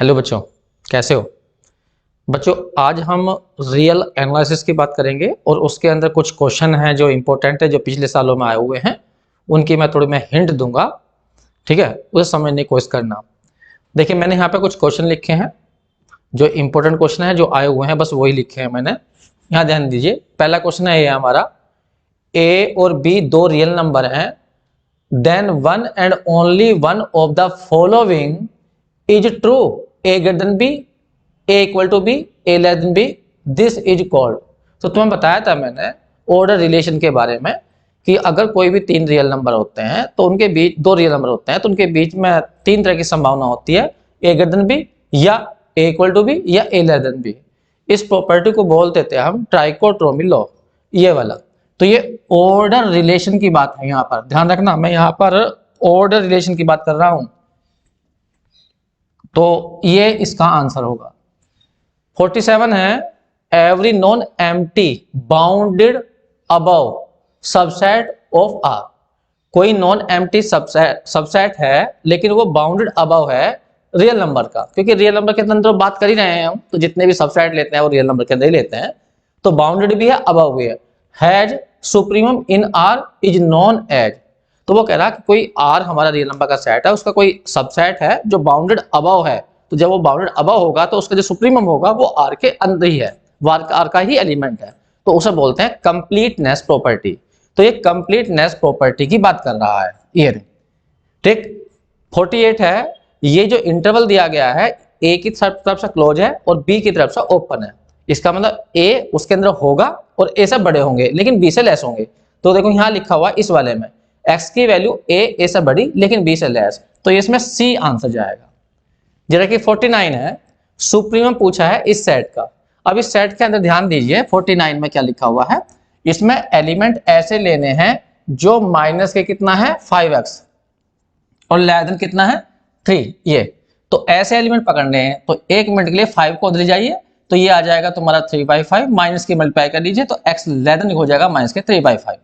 Hello बच्चों, कैसे हो बच्चों। आज हम रियल एनालिसिस की बात करेंगे और उसके अंदर कुछ क्वेश्चन हैं जो इंपॉर्टेंट है, जो पिछले सालों में आए हुए हैं। उनकी मैं हिंट दूंगा, ठीक है, उसे समझने की कोशिश करना। देखिए, मैंने यहाँ पे कुछ क्वेश्चन लिखे हैं जो इंपॉर्टेंट क्वेश्चन है, जो आए हुए हैं, बस वही लिखे हैं मैंने। यहाँ ध्यान दीजिए, पहला क्वेश्चन है ये हमारा, ए और बी दो रियल नंबर हैं, then one and only one of the following is true, A greater than B, A equal to B, A less than B, this is called. तो तुम्हें बताया था मैंने ऑर्डर रिलेशन के बारे में कि अगर कोई भी तीन रियल नंबर होते हैं तो उनके बीच, दो रियल नंबर होते हैं तो उनके बीच में तीन तरह की संभावना होती है, ए ग्रेटर देन बी, या ए इक्वल टू बी, या ए लेस देन बी। इस प्रॉपर्टी को बोल देते हैं हम ट्राइकोटोमी लॉ, ये वाला। तो ये ऑर्डर रिलेशन की बात है, यहां पर ध्यान रखना, मैं यहां पर ऑर्डर रिलेशन की बात कर रहा हूं। तो ये इसका आंसर होगा। 47 है, every non empty bounded above subset of R. कोई नॉन एम्प्टी सबसेट है लेकिन वो बाउंडेड अबव है रियल नंबर का, क्योंकि रियल नंबर के अंदर बात कर ही रहे हैं हम, तो जितने भी सबसेट लेते हैं वो रियल नंबर के अंदर ही लेते हैं। तो बाउंडेड भी है, अबव भी है। Has supremum in R is known as. तो वो कह रहा है कि कोई आर हमारा रियल नंबर का सेट है, उसका कोई सबसेट है जो बाउंडेड अबव है। तो जब वो बाउंडेड अबव होगा तो उसका जो सुप्रीमम होगा वो आर के अंदर ही है, वो आर का ही एलिमेंट है। तो उसे बोलते हैं कंप्लीटनेस प्रॉपर्टी। तो ये कंप्लीटनेस प्रॉपर्टी की बात कर रहा है ये, ठीक। 48 है, ये जो इंटरवल दिया गया है, ए की तरफ से क्लोज है और बी की तरफ से ओपन है। इसका मतलब ए उसके अंदर होगा और ए से बड़े होंगे लेकिन बी से लेस होंगे। तो देखो यहाँ लिखा हुआ इस वाले में x की वैल्यू ए से बड़ी लेकिन बी से लेस, तो इसमें सी आंसर जाएगा। जरा कि 49 है, सुप्रीमम पूछा है इस सेट का। अब इस सेट के अंदर ध्यान दीजिए 49 में क्या लिखा हुआ है, इसमें एलिमेंट ऐसे लेने हैं जो माइनस के कितना है 5x और लेस देन कितना है 3, ये। तो ऐसे एलिमेंट पकड़ने हैं तो एक मिनट के लिए 5 को उधर जाइए तो ये आ जाएगा तुम्हारा 3/5, माइनस की मल्टीप्लाई कर लीजिए तो x लेस देन हो जाएगा माइनस के 3/5।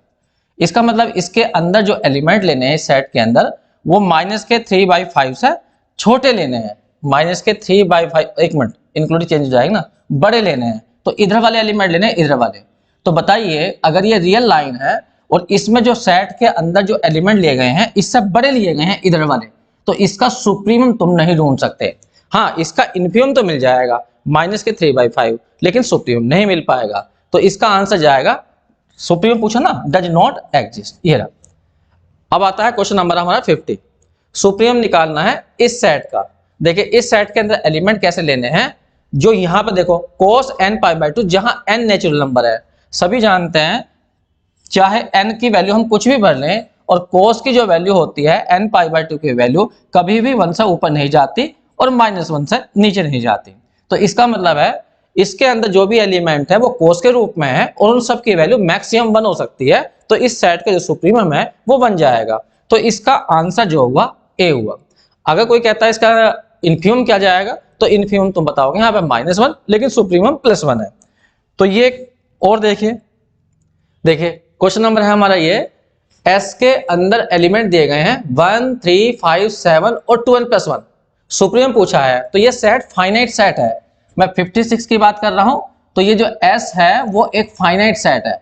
इसका मतलब इसके अंदर जो एलिमेंट लेने हैं सेट के अंदर वो माइनस के 3/5 से छोटे लेने हैं, माइनस के 3/5, एक मिनट इंक्लूडिंग चेंज हो जाएगा ना, बड़े लेने हैं। तो इधर वाले एलिमेंट लेने हैं, इधर वाले। तो बताइए अगर ये रियल लाइन है और इसमें जो सेट के अंदर जो एलिमेंट लिए गए हैं इससे बड़े लिए गए हैं इधर वाले, तो इसका सुप्रीमम तुम नहीं ढूंढ सकते। हाँ, इसका इन्फिमम तो मिल जाएगा माइनस के 3/5, लेकिन सुप्रीमम नहीं मिल पाएगा। तो इसका आंसर जाएगा, सुप्रीमम पूछा ना, डज नॉट एग्जिस्ट, ये रहा। अब आता है क्वेश्चन नंबर हमारा 50। सुप्रीमम निकालना है इस सेट का। देखिए इस सेट के अंदर एलिमेंट कैसे लेने हैं, जो यहां पर देखो cos n π/2, जहां n नेचुरल नंबर है। सभी जानते हैं चाहे n की वैल्यू हम कुछ भी भर लें और cos की जो वैल्यू होती है n π/2 की वैल्यू कभी भी 1 से ऊपर नहीं जाती और -1 से नीचे नहीं जाती। तो इसका मतलब है इसके अंदर जो भी एलिमेंट है वो cos के रूप में है और उन सब की वैल्यू मैक्सिमम 1 हो सकती है। तो इस सेट का जो सुप्रीमम है वो बन जाएगा। तो इसका आंसर जो हुआ ए हुआ। अगर कोई कहता है इसका इन्फिमम क्या जाएगा, तो इन्फिमम तुम बताओगे यहाँ पे -1 लेकिन सुप्रीमम +1 है। तो ये और देखिए क्वेश्चन नंबर है हमारा ये, S के अंदर एलिमेंट दिए गए हैं 1, 3, 5, 7 और 2n+1, सुप्रीमम पूछा है। तो ये सेट फाइनाइट सेट है। मैं 56 की बात कर रहा हूं, तो ये जो S है वो एक फाइनाइट सेट है।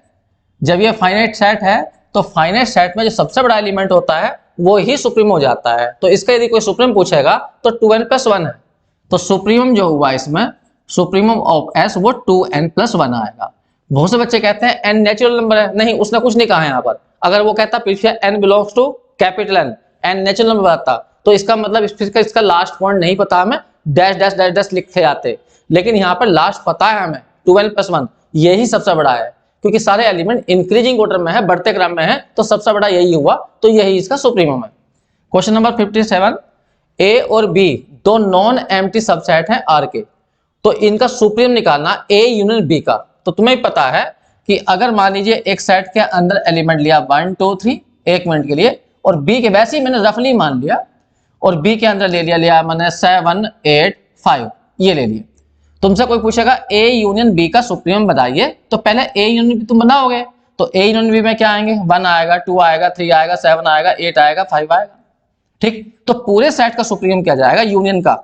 जब ये फाइनाइट सेट है तो फाइनाइट सेट में जो सबसे बड़ा एलिमेंट होता है वो ही सुप्रीम हो जाता है। तो इसका यदि कोई सुप्रीम पूछेगा तो 2n+1 है। तो सुप्रीमम जो हुआ इसमें, सुप्रीमम ऑफ S वो 2n+1 आएगा। बहुत से बच्चे कहते हैं n नेचुरल नंबर है, नहीं, उसने कुछ नहीं कहा यहाँ पर। अगर वो कहता पीछे n belongs to capital n natural number आता, तो इसका मतलब इसका लास्ट पॉइंट नहीं पता हमें, डैश डैश डैश डैश लिखे जाते। लेकिन यहाँ पर लास्ट पता है हमें 2n+1, यही सबसे बड़ा है, क्योंकि सारे एलिमेंट इंक्रीजिंग ऑर्डर में है, बढ़ते क्रम में है, तो सबसे बड़ा यही हुआ। तो यही इसका सुप्रीमम है। क्वेश्चन नंबर 57, ए और बी दो नॉन एम्प्टी सबसेट हैं आर के, तो इनका सुप्रीमम निकालना ए यूनियन बी का। तो तुम्हें पता है कि अगर मान लीजिए एक सेट के अंदर एलिमेंट लिया 1, 2, 3 एक मिनट के लिए, और बी के वैसे ही मैंने रफली मान लिया, और बी के अंदर ले लिया मैंने 7, 8, 5 ये ले लिए। तुमसे कोई पूछेगा ए यूनियन बी का सुप्रीमम बताइए, तो पहले ए यूनियन बी तुम बनाओगे। तो ए यूनियन बी में क्या आएंगे, 1 आएगा, 2 आएगा, 3 आएगा, 7 आएगा, 8 आएगा, 5 आएगा, ठीक। तो पूरे सेट का सुप्रीमम क्या जाएगा यूनियन का,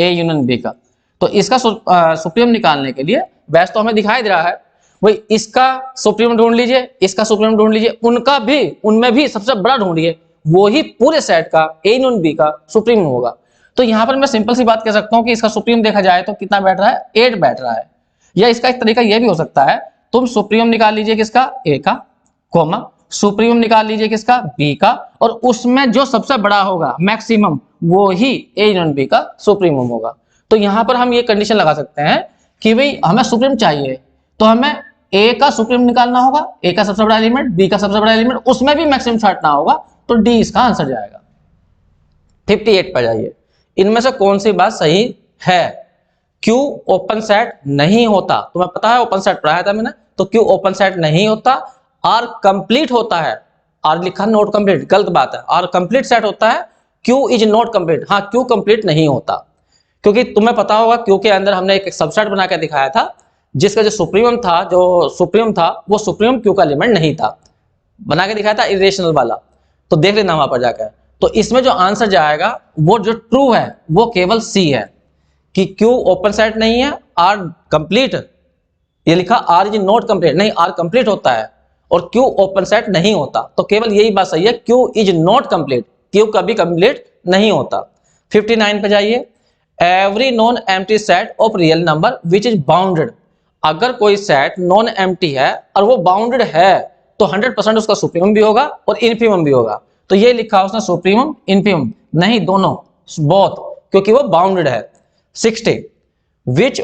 ए यूनियन बी का। तो इसका सुप्रीम निकालने के लिए वैसे तो हमें दिखाई दे रहा है, वही इसका सुप्रीम ढूंढ लीजिए, इसका सुप्रीम ढूंढ लीजिए, उनका भी, उनमें भी सबसे बड़ा ढूंढिए, वो ही पूरे सेट का ए यूनियन बी का सुप्रीम होगा। तो यहां पर मैं सिंपल सी बात कह सकता हूं कि इसका सुप्रीम देखा जाए तो कितना बैठ रहा है, 8 बैठ रहा है। या इसका एक तरीका यह भी हो सकता है, तुम सुप्रीम निकाल लीजिए किसका, ए का, कोमा सुप्रीम निकाल लीजिए किसका, बी का, और उसमें जो सबसे बड़ा होगा मैक्सिमम वो ही ए यूनियन बी का सुप्रीमम होगा। तो यहां पर हम ये कंडीशन लगा सकते हैं कि भाई हमें सुप्रीम चाहिए तो हमें ए का सुप्रीम निकालना होगा, ए का सबसे बड़ा एलिमेंट, बी का सबसे बड़ा एलिमेंट, उसमें भी मैक्सिमम छांटना होगा, तो डी इसका आंसर जाएगा। 58 पर जाइए, इनमें से कौन सी बात सही है? क्यू ओपन सेट नहीं होता, तुम्हें पता है ओपन सेट पढ़ाया था मैंने, तो क्यू ओपन सेट नहीं होता, आर कंप्लीट होता है, आर लिखा नॉट कंप्लीट, गलत बात है, आर कंप्लीट सेट होता है, क्यू इज नॉट कंप्लीट, हाँ क्यू कंप्लीट नहीं होता, क्योंकि तुम्हें पता होगा क्यू के अंदर हमने एक सबसेट बना के दिखाया था जिसका जो सुप्रीमम था वो सुप्रीमम क्यू का एलिमेंट नहीं था, बना के दिखाया था इरेशनल वाला, तो देख लेना वहां पर जाकर। तो इसमें जो आंसर जाएगा वो जो ट्रू है वो केवल सी है कि क्यू ओपन सेट नहीं है, आर कंप्लीट, ये लिखा आर इज नॉट कंप्लीट, नहीं आर कंप्लीट होता है और क्यू ओपन सेट नहीं होता, तो केवल यही बात सही है, Q is not complete, Q कभी कंप्लीट नहीं होता। 59 पे जाइए, every non empty set of real number which is bounded, अगर कोई सेट नॉन एम्प्टी है और वो बाउंडेड है तो 100% उसका सुप्रीमम भी होगा और इनफीमम भी होगा। तो ये लिखा उसने सुप्रीमम इनफीमम, नहीं दोनों, बोथ, क्योंकि वो बाउंडेड है। 60, which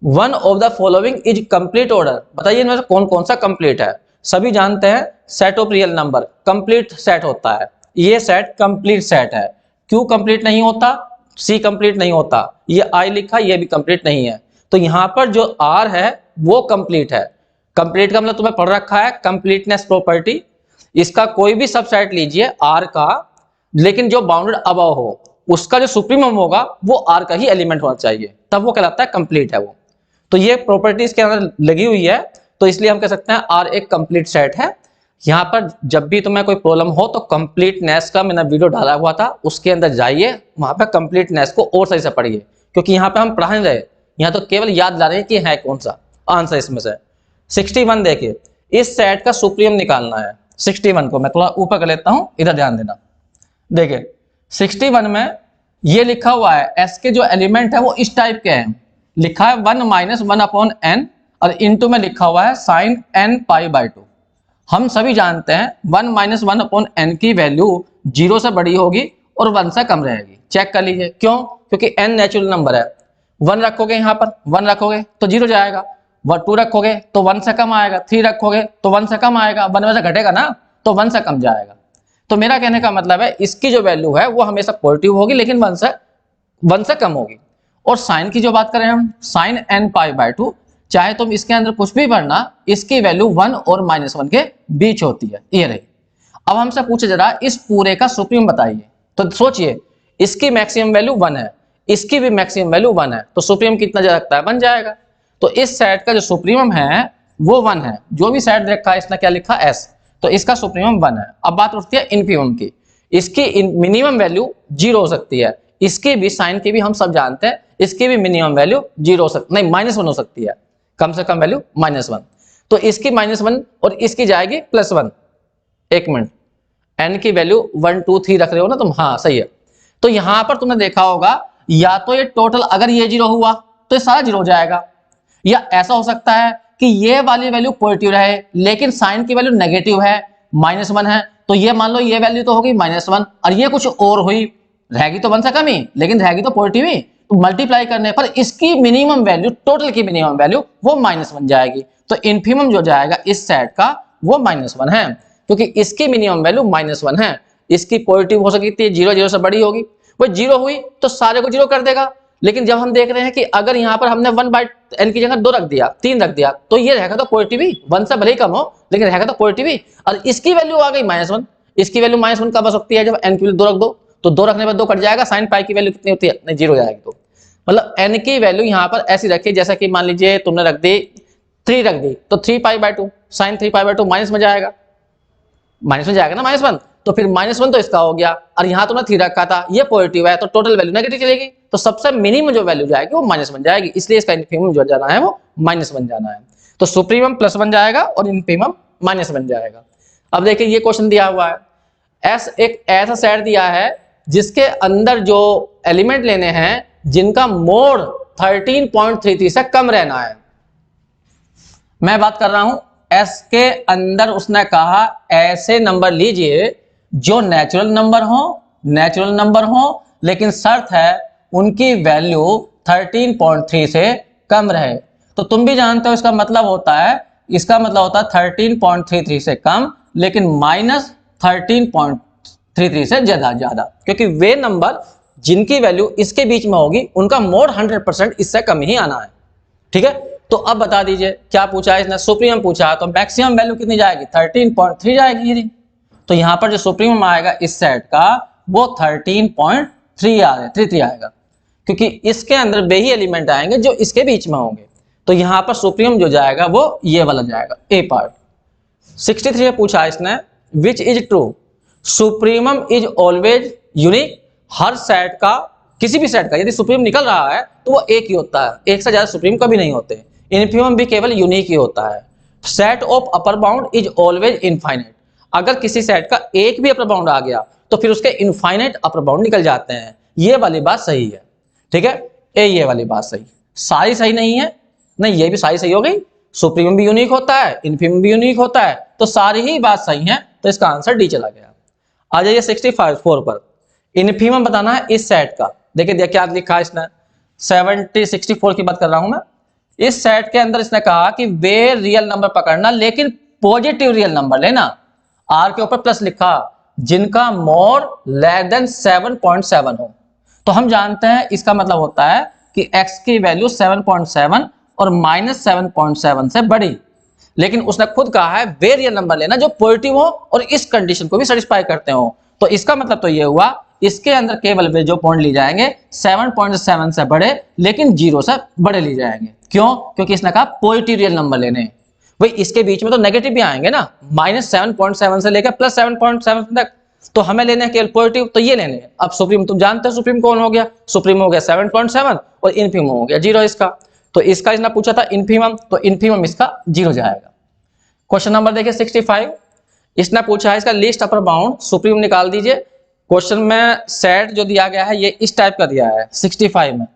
one of the following is complete order, बताइए इनमें से कौन कौन सा कंप्लीट है? सभी जानते हैं set of real number complete set होता है, ये सेट कंप्लीट सेट है, क्यू कंप्लीट नहीं होता, सी कंप्लीट नहीं होता, ये आई लिखा ये भी कंप्लीट नहीं है, तो यहां पर जो आर है वो कंप्लीट है। कंप्लीट का मतलब तुम्हें पढ़ रखा है कंप्लीटनेस प्रॉपर्टी, इसका कोई भी सबसेट लीजिए आर का, लेकिन जो बाउंडेड अबव हो उसका जो सुप्रीमम होगा वो आर का ही एलिमेंट होना चाहिए, तब वो कहलाता है कंप्लीट है वो। तो ये प्रॉपर्टी इसके अंदर लगी हुई है, तो इसलिए हम कह सकते हैं आर एक कंप्लीट सेट है। यहां पर जब भी तुम्हें कोई प्रॉब्लम हो तो कंप्लीटनेस का मैंने वीडियो डाला हुआ था, उसके अंदर जाइए, वहां पर कंप्लीटनेस को और सही से पढ़िए, क्योंकि यहाँ पे हम पढ़ा नहीं रहे, यहाँ तो केवल याद ला रहे हैं कि है कौन सा आंसर इसमें से। 61 देखिए, इस सेट का सुप्रीम निकालना है। 61 को मैं थोड़ा ऊपर कर लेता हूं, इधर ध्यान देना। देखिए 61 में ये लिखा हुआ है, एस के जो एलिमेंट है वो इस टाइप के हैं, लिखा है 1 - 1/n और इनटू में लिखा हुआ है sin n π/2। हम सभी जानते हैं 1 - 1/n की वैल्यू 0 से बड़ी होगी और 1 से कम रहेगी। चेक कर लीजिए क्यों, क्योंकि n नेचुरल नंबर है, 1 रखोगे यहाँ पर 1 रखोगे तो 0 जाएगा, 2 रखोगे तो 1 से कम आएगा, 3 रखोगे तो 1 से कम आएगा, 1 में से घटेगा ना तो 1 से कम जाएगा। तो मेरा कहने का मतलब है इसकी जो वैल्यू है वो हमेशा पॉजिटिव होगी, लेकिन 1 से कम होगी। और साइन की जो बात करें हम, sin n π/2, चाहे तुम इसके अंदर कुछ भी भरना, इसकी वैल्यू 1 और -1 के बीच होती है, ये रही। अब हमसे पूछे जरा इस पूरे का सुप्रीम बताइए, तो सोचिए इसकी मैक्सिमम वैल्यू 1 है, इसकी भी मैक्सिमम वैल्यू 1 है, तो सुप्रीम कितना जा सकता है, 1 जाएगा। तो इस सेट का जो सुप्रीमम है वो 1 है, जो भी सेट देखा है इसने क्या लिखा S, तो इसका सुप्रीमम 1 है। अब बात उठती है इनफीमम की, इसकी मिनिमम वैल्यू 0 हो सकती है, इसकी भी, साइन की भी हम सब जानते हैं, इसकी भी मिनिमम वैल्यू 0 हो सकती, नहीं -1 हो सकती है, कम से कम वैल्यू -1। तो इसकी -1 और इसकी जाएगी +1। एक मिनट, n की वैल्यू 1 2 3 रख रहे हो ना तुम, हाँ सही है। तो यहां पर तुमने देखा होगा या तो ये टोटल अगर ये 0 हुआ तो ये सारा 0 हो जाएगा, या ऐसा हो सकता है कि ये वाली वैल्यू पॉजिटिव रहे लेकिन साइन की वैल्यू नेगेटिव है, -1 है, तो ये मान लो ये वैल्यू तो होगी -1 और ये कुछ और हुई, रहेगी तो 1 से कम ही लेकिन रहेगी तो पॉजिटिव ही, तो मल्टीप्लाई करने पर इसकी मिनिमम वैल्यू, टोटल की मिनिमम वैल्यू वो -1 जाएगी। तो इनफीमम जो जाएगा इस सेट का वो -1 है, क्योंकि इसकी मिनिमम वैल्यू -1 है, इसकी पॉजिटिव हो सकती है 0 0 से बड़ी होगी, वो 0 हुई तो सारे को 0 कर देगा। लेकिन जब हम देख रहे हैं कि अगर यहाँ पर हमने 1/n की जगह 2 रख दिया, 3 रख दिया, तो ये रहेगा तो पॉजिटिव ही, 1 से भले ही कम हो लेकिन रहेगा तो पॉजिटिव ही। और इसकी वैल्यू आ गई -1, इसकी वैल्यू -1 कब हो सकती है, जब n की वैल्यू 2 रख दो, तो 2 रखने पर 2 कट जाएगा, sin π की वैल्यू कितनी होती है, नहीं 0 जाएगी। तो मतलब n की वैल्यू यहाँ पर ऐसी रखी, जैसा कि मान लीजिए तुमने रख दी 3 रख दी, तो 3π/2 sin 3π/2 माइनस में जाएगा, माइनस में जाएगा ना -1, तो फिर -1 तो इसका हो गया, और यहाँ तुमने 3 रखा था, ये पॉजिटिव है तो टोटल वैल्यू नेगेटिव चलेगी, तो सबसे मिनिमम जो वैल्यू जाएगी वो माइनस बन जाएगी, इसलिए इसका इन्फीमम जो जाना है वो माइनस बन जाना है। तो सुप्रीमम प्लस बन जाएगा और इन्फीमम माइनस बन जाएगा। अब देखिए ये क्वेश्चन दिया हुआ है, एस एक ऐसा सेट दिया है जिसके अंदर जो एलिमेंट लेने हैं जिनका मोड 13.33 से कम रहना है। मैं बात कर रहा हूं एस के अंदर, उसने कहा ऐसे नंबर लीजिए जो नेचुरल नंबर हो लेकिन शर्त है उनकी वैल्यू 13.3 से कम रहे। तो तुम भी जानते हो इसका मतलब होता है 13.33 से कम लेकिन माइनस 13.33 से ज्यादा, क्योंकि वे नंबर जिनकी वैल्यू इसके बीच में होगी उनका मोड 100% इससे कम ही आना है। ठीक है, तो अब बता दीजिए क्या पूछा है इसने, सुप्रीमम पूछा, तो मैक्सिमम वैल्यू कितनी जाएगी 13.3 जाएगी। तो यहां पर जो सुप्रीमम आएगा इस सेट का वो 13.33 आएगा, क्योंकि इसके अंदर वे ही एलिमेंट आएंगे जो इसके बीच में होंगे। तो यहां पर सुप्रीमम जो जाएगा वो ये वाला जाएगा, ए पार्ट। 63 पूछा इसने, which is true, supremum is always unique, her set का, किसी भी सेट का यदि सुप्रीम निकल रहा है तो वो एक ही होता है, एक से ज्यादा सुप्रीम कभी नहीं होते। इन्फीमम भी केवल यूनिक ही होता है। Set of upper bound is always infinite, अगर किसी सेट का एक भी अपर बाउंड आ गया तो फिर उसके इनफाइनाइट अपर बाउंड निकल जाते हैं। ये वाली बात सही है, ठीक है, ये वाली बात सही, सारी सही नहीं है, नहीं ये भी सारी सही हो गई, सुप्रीमम भी यूनिक होता है, इन्फीमम भी यूनिक होता है, तो सारी ही बात सही है, तो इसका आंसर डी चला गया। आ जाइए 64 पर, इन्फीमम बताना है इस सेट का। देखिए क्या लिखा है इसने, 64 की बात कर रहा हूं मैं। इस सेट के अंदर इसने कहा कि वे रियल नंबर पकड़ना लेकिन पॉजिटिव रियल नंबर लेना, आर के ऊपर प्लस लिखा, जिनका मोड लेस देन 7.7 हो। तो हम जानते हैं इसका मतलब होता है कि x की वैल्यू 7.7 और माइनस 7.7 से बड़ी, लेकिन उसने खुद कहा है वे रियल नंबर लेना जो पॉजिटिव हो और इस कंडीशन को भी सेटिस्फाई करते हो। तो इसका मतलब तो ये हुआ इसके अंदर केवल वे जो पॉइंट ली जाएंगे 7.7 से बड़े लेकिन 0 से बड़े ली जाएंगे। क्यों? क्योंकि इसने कहा पॉजिटिव रियल नंबर लेने, भाई इसके बीच में तो नेगेटिव भी आएंगे ना, माइनस 7.7 से लेकर प्लस 7.7 तक, तो हमें लेने हैं केवल पॉजिटिव, तो ये लेने हैं। अब सुप्रीम तुम जानते हो सुप्रीम कौन हो गया, सुप्रीम हो गया 7.7 और इनफीमम हो गया 0 इसका। तो इसका इसने पूछा था इनफीमम, तो इनफीमम इसका 0 जाएगा। क्वेश्चन नंबर देखिए 65, इसने पूछा है इसका लिस्ट अपर बाउंड, सुप्रीम निकाल दीजिए। क्वेश्चन में सेट जो दिया गया है ये इस टाइप का दिया है 65 में,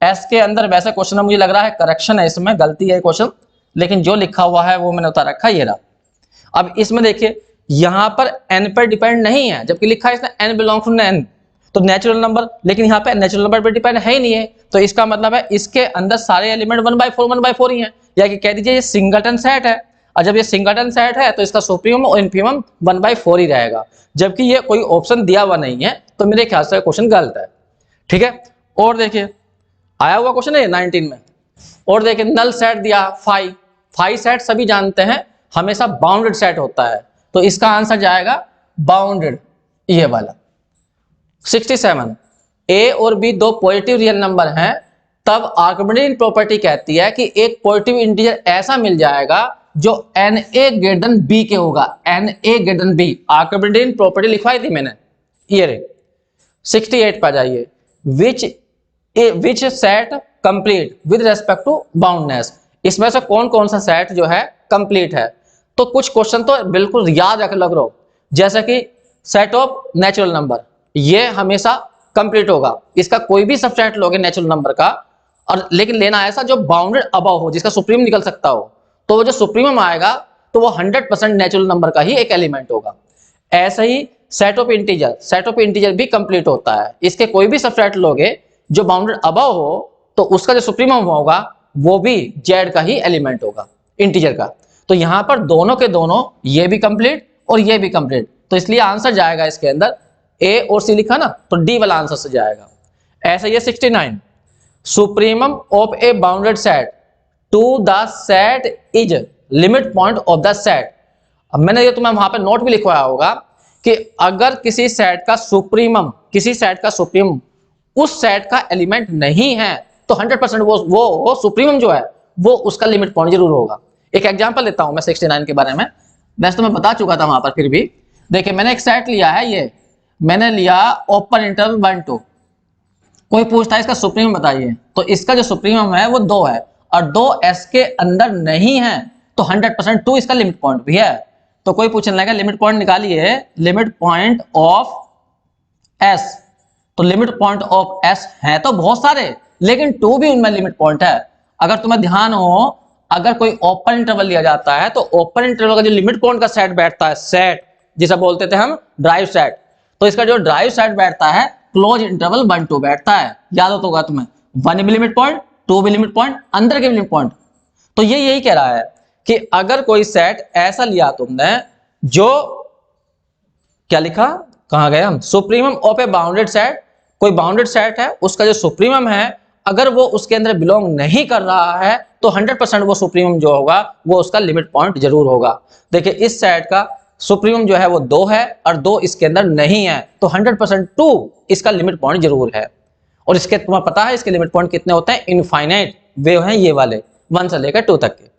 एस के अंदर वैसे क्वेश्चन में मुझे लग रहा है करेक्शन है, इसमें गलती है क्वेश्चन, लेकिन जो लिखा हुआ है वो मैंने उतार रखा है, ये रहा। अब इसमें देखिए यहां पर n पर डिपेंड नहीं है, जबकि लिखा है इसने n बिलोंग टू n, तो नेचुरल नंबर, लेकिन यहाँ पे नेचुरल नंबर पर डिपेंड है ही नहीं है, तो इसका मतलब है इसके अंदर सारे एलिमेंट 1/4 ही हैं, या कि कह दीजिए ये सिंगलटन सेट है, और जब ये सिंगलटन सेट है तो इसका सुप्रीमम और इनफीमम 1/4 ही रहेगा, जबकि ये कोई ऑप्शन दिया हुआ नहीं है, तो मेरे ख्याल से क्वेश्चन गलत है। ठीक है, और देखिए आया हुआ क्वेश्चन है 19 में, और देखिए नल सेट दिया 5 सेट सभी जानते हैं हमेशा बाउंडेड सेट होता है, तो इसका आंसर जाएगा बाउंडेड, ये वाला। 67, ए और बी दो पॉजिटिव रियल नंबर हैं, तब आर्किमिडीज प्रॉपर्टी कहती है कि एक पॉजिटिव इंटीजर ऐसा मिल जाएगा जो Na ग्रेटर देन बी के होगा, Na greater than B, Archimedes property लिखवाई थी मैंने, ये रे। 68 पर जाइए, which set complete with respect to boundedness, इसमें से कौन कौन सा सेट जो है कंप्लीट है। तो कुछ क्वेश्चन तो बिल्कुल याद रख लग रहा, जैसे कि सेट ऑफ नेचुरल नंबर, ये हमेशा कंप्लीट होगा, इसका कोई भी सबसेट लोगे नेचुरल नंबर का, और लेकिन लेना ऐसा जो बाउंडेड अबव हो, जिसका सुप्रीम निकल सकता हो, तो वो जो सुप्रीमम आएगा तो वो 100% नेचुरल नंबर का ही एक एलिमेंट होगा। ऐसे ही सेट ऑफ इंटीजर भी कंप्लीट होता है, इसके कोई भी सबसेट लोगे जो बाउंडेड अबव हो तो उसका जो सुप्रीमम होगा वो भी जेड का ही एलिमेंट होगा, इंटीजर का। तो यहां पर दोनों के दोनों, ये भी कंप्लीट और ये भी कंप्लीट, तो इसलिए आंसर जाएगा इसके अंदर ए और सी लिखा ना, तो डी वाला आंसर से जाएगा। ऐसा ये 69, supremum of a bounded set to the set is limit point of the set. अब मैंने ये तुम्हें वहां पे नोट भी लिखवाया होगा कि अगर किसी सेट का सुप्रीमम उस सेट का एलिमेंट नहीं है तो 100% वो सुप्रीमम जो है वो उसका लिमिट पॉइंट जरूर होगा। एक एग्जांपल लेता हूं मैं 69 के बारे में, वैसे तो मैं बता चुका था वहां पर, फिर भी देखिए मैंने एक सेट लिया है, ये मैंने लिया ओपन इंटरवल 1 2, कोई पूछता है इसका सुप्रीमम बताइए, तो इसका जो सुप्रीमम है वो 2 है और 2 S के अंदर नहीं है, तो 100% 2 इसका लिमिट पॉइंट भी है। तो कोई पूछने लगेगा लिमिट पॉइंट निकालिए, लिमिट पॉइंट ऑफ S, तो लिमिट पॉइंट ऑफ S है तो बहुत सारे, लेकिन 2 भी उनमें लिमिट पॉइंट है। अगर तुम्हें ध्यान हो, अगर कोई ओपन इंटरवल लिया जाता है तो ओपन इंटरवल का जो लिमिट पॉइंट का सेट बैठता है, सेट जिसे बोलते थे हम ड्राइव सेट, तो इसका जो ड्राइव सेट बैठता है क्लोज इंटरवल 1 2 बैठता है। याद हो तो होगा तुम्हें, 1 भी लिमिट पॉइंट, 2 भी लिमिट पॉइंट, अंदर के भी लिमिट पॉइंट। तो ये यही कह रहा है कि अगर कोई सेट ऐसा लिया तुमने जो क्या लिखा, कहां गए हम, supremum of a bounded set, कोई बाउंडेड सेट है उसका जो सुप्रीमम है अगर वो उसके अंदर बिलोंग नहीं कर रहा है तो 100% वो सुप्रीमम जो होगा वो उसका लिमिट पॉइंट जरूर होगा। देखिए इस सेट का सुप्रीमम जो है वो 2 है और 2 इसके अंदर नहीं है, तो 100% 2 इसका लिमिट पॉइंट जरूर है। और इसके तुम्हें पता है इसके लिमिट पॉइंट कितने होते हैं, इनफाइनाइट वे हैं ये वाले, 1 से लेकर 2 तक के।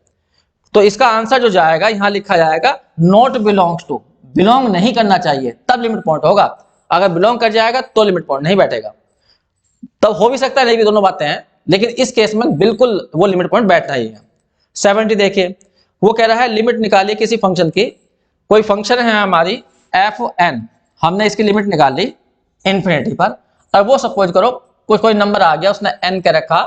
तो इसका आंसर जो जाएगा यहां लिखा जाएगा नॉट बिलोंग्स टू, बिलोंग नहीं करना चाहिए तब लिमिट पॉइंट होगा, अगर बिलोंग कर जाएगा तो लिमिट पॉइंट नहीं बैठेगा। तब हो भी सकता है नहीं भी, दोनों बातें हैं, लेकिन इस केस में बिल्कुल वो लिमिट पॉइंट बैठना ही है। 70 देखिए, वो कह रहा है लिमिट निकालिए किसी फंक्शन की, कोई फंक्शन है हमारी fn, हमने इसकी लिमिट निकाल ली इन्फिनिटी पर, और वो सपोज करो कोई नंबर आ गया उसने n के रखा,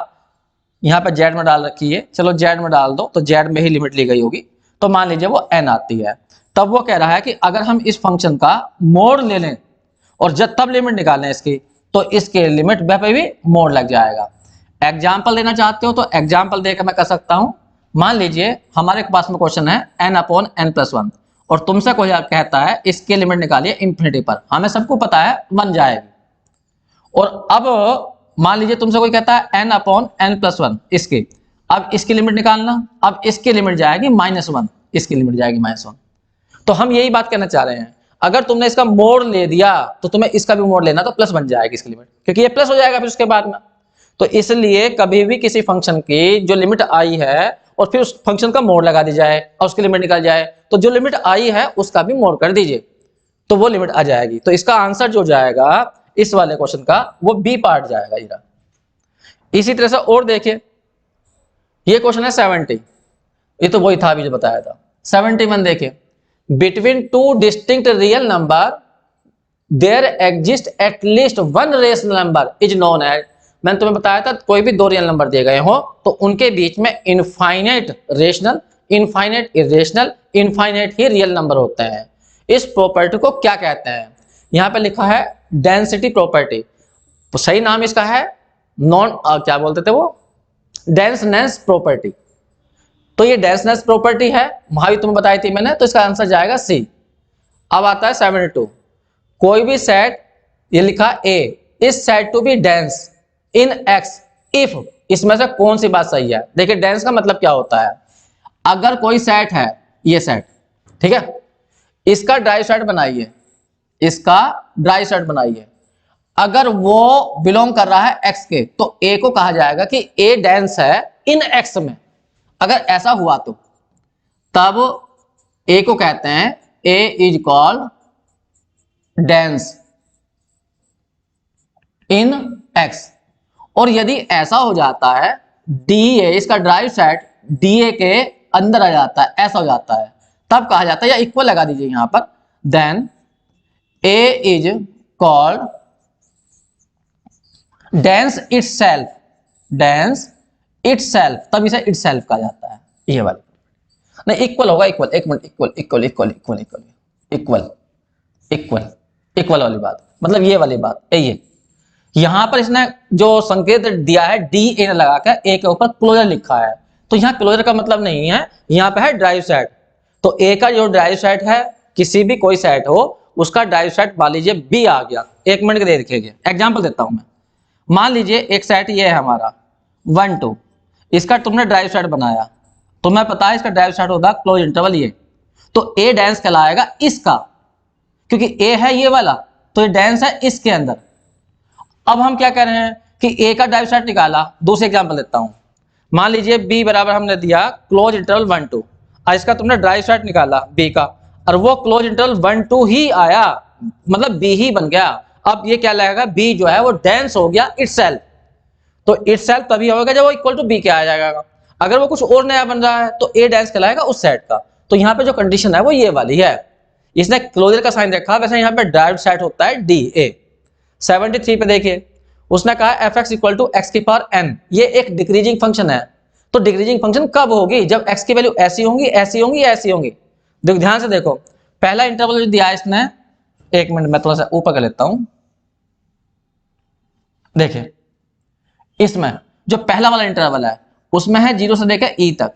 यहाँ पे z में डाल रखी है, चलो z में डाल दो तो z में ही लिमिट ली गई होगी, तो मान लीजिए वो n आती है। तब वो कह रहा है कि अगर हम इस फंक्शन का मोड ले लें और जब तब लिमिट निकालें इसकी, तो इसके लिमिट पे भी मोड लग जाएगा। एग्जाम्पल देना चाहते हो तो एग्जाम्पल देकर मैं कर सकता हूं। मान लीजिए हमारे पास में क्वेश्चन है n/n+1 और तुमसे कोई कहता है इसके लिमिट निकालिए इन्फिनिटी पर, हमें सबको पता है 1 जाएगी। और अब मान लीजिए तुमसे कोई कहता है n/n+1 इसकी, अब इसकी लिमिट निकालना, अब इसकी लिमिट जाएगी -1, इसकी लिमिट जाएगी -1। तो हम यही बात कहना चाह रहे हैं, अगर तुमने इसका मोड ले दिया तो तुम्हें इसका भी मोड लेना, तो प्लस बन जाएगी इसकी लिमिट, क्योंकि ये प्लस हो जाएगा फिर उसके बाद में। तो इसलिए कभी भी किसी फंक्शन की जो लिमिट आई है और फिर उस फंक्शन का मोड लगा दी जाए और उसकी लिमिट निकल जाए, तो जो लिमिट आई है उसका भी मोड कर दीजिए तो वो लिमिट आ जाएगी। तो इसका आंसर जो जाएगा इस वाले क्वेश्चन का वो बी पार्ट जाएगा इधर। इसी तरह से और देखिए, ये क्वेश्चन है 70, ये तो वही था अभी जो बताया था। 71 देखिए, between 2 distinct real number there exist at least 1 rational number is known as, मैंने तुम्हें बताया था कोई भी 2 रियल नंबर दिए गए हो तो उनके बीच में infinite rational, infinite irrational, infinite ही रियल नंबर होते हैं। इस प्रॉपर्टी को क्या कहते हैं, यहां पे लिखा है डेंसिटी प्रॉपर्टी, तो सही नाम इसका है नॉन क्या बोलते थे वो, डेंसनेस प्रॉपर्टी। तो ये डेंसनेस प्रॉपर्टी है, वहां भी तुम्हें बताई थी मैंने, तो इसका आंसर जाएगा सी। अब आता है 72, कोई भी सेट, ये लिखा A is said to be dense in X if, इसमें से कौन सी बात सही है। देखिए डेंस का मतलब क्या होता है, अगर कोई सेट है, ये सेट ठीक है, इसका ड्राइव सेट बनाइए, इसका ड्राइव सेट बनाइए, अगर वो बिलोंग कर रहा है एक्स के तो ए को कहा जाएगा कि ए डेंस है इन एक्स में। अगर ऐसा हुआ तो तब ए को कहते हैं A is called dense in X. और यदि ऐसा हो जाता है डी ए, इसका ड्राइव सेट डी ए के अंदर आ जाता है, ऐसा हो जाता है, तब कहा जाता है, या इक्वल लगा दीजिए यहां पर, then A is called dense itself, dense itself, तब इसे इटसेल्फ कहा जाता है। ये वाली नहीं, इक्वल होगा, इक्वल, एक minute, equal equal equal equal equal equal equal equal वाली बात, मतलब ये वाली बात है। ये यहां पर इसने जो संकेत दिया है डी ए ने लगाकर ए के ऊपर क्लोजर लिखा है, तो यहां क्लोजर का मतलब नहीं है, यहां पे है ड्राइव सेट। तो ए का जो ड्राइव सेट है, किसी भी कोई सेट हो उसका ड्राइव सेट मान लीजिए बी आ गया, 1 मिनट के दे देखिए, एग्जांपल देता हूं मैं। मान लीजिए एक सेट ये है हमारा 1 2, इसका तुमने ड्राइव सेट बनाया, तुम्हें पता है इसका ड्राइव सेट होगा क्लोज इंटरवल ये, तो ए डेंस कहलाएगा इसका, क्योंकि ए है ये वाला, तो ये डेंस है इसके अंदर। अब हम क्या कर रहे हैं कि ए का ड्राइव सेट निकाला, दूसरे एग्जांपल देता हूं, मान लीजिए बी बराबर हमने दिया क्लोज इंटरवल 1 2, इसका तुमने ड्राइव सेट निकाला बी का, और वो क्लोज इंटरवल 1 2 ही आया, मतलब बी ही बन गया। अब ये क्या लगेगा, बी जो है वो डेंस हो गया इटसेल्फ, तो इटसेल्फ तभी होगा जब वो इक्वल टू बी के आ जाएगा। अगर वो कुछ और नया बन रहा है तो ए डेंस कहलाएगा उस सेट का। तो यहाँ पे जो कंडीशन है वो ये वाली है, इसने क्लोजर का साइन रखा, वैसे यहाँ पे डायरेक्ट सेट होता है डी ए। 73 पे देखिए, उसने कहा f x equal to x की पावर एन, ये एक डिक्रीजिंग फंक्शन है। तो डिक्रीजिंग फंक्शन कब होगी, जब एक्स की वैल्यू ऐसी होंगी, ऐसी होंगी, ऐसी होंगी। ध्यान से देखो, पहला इंटरवल जो दिया है इसने, एक मिनट मैं थोड़ा सा ऊपर कर लेता हूं, देखिए इसमें जो पहला वाला इंटरवल है उसमें है 0 से लेकर ई तक,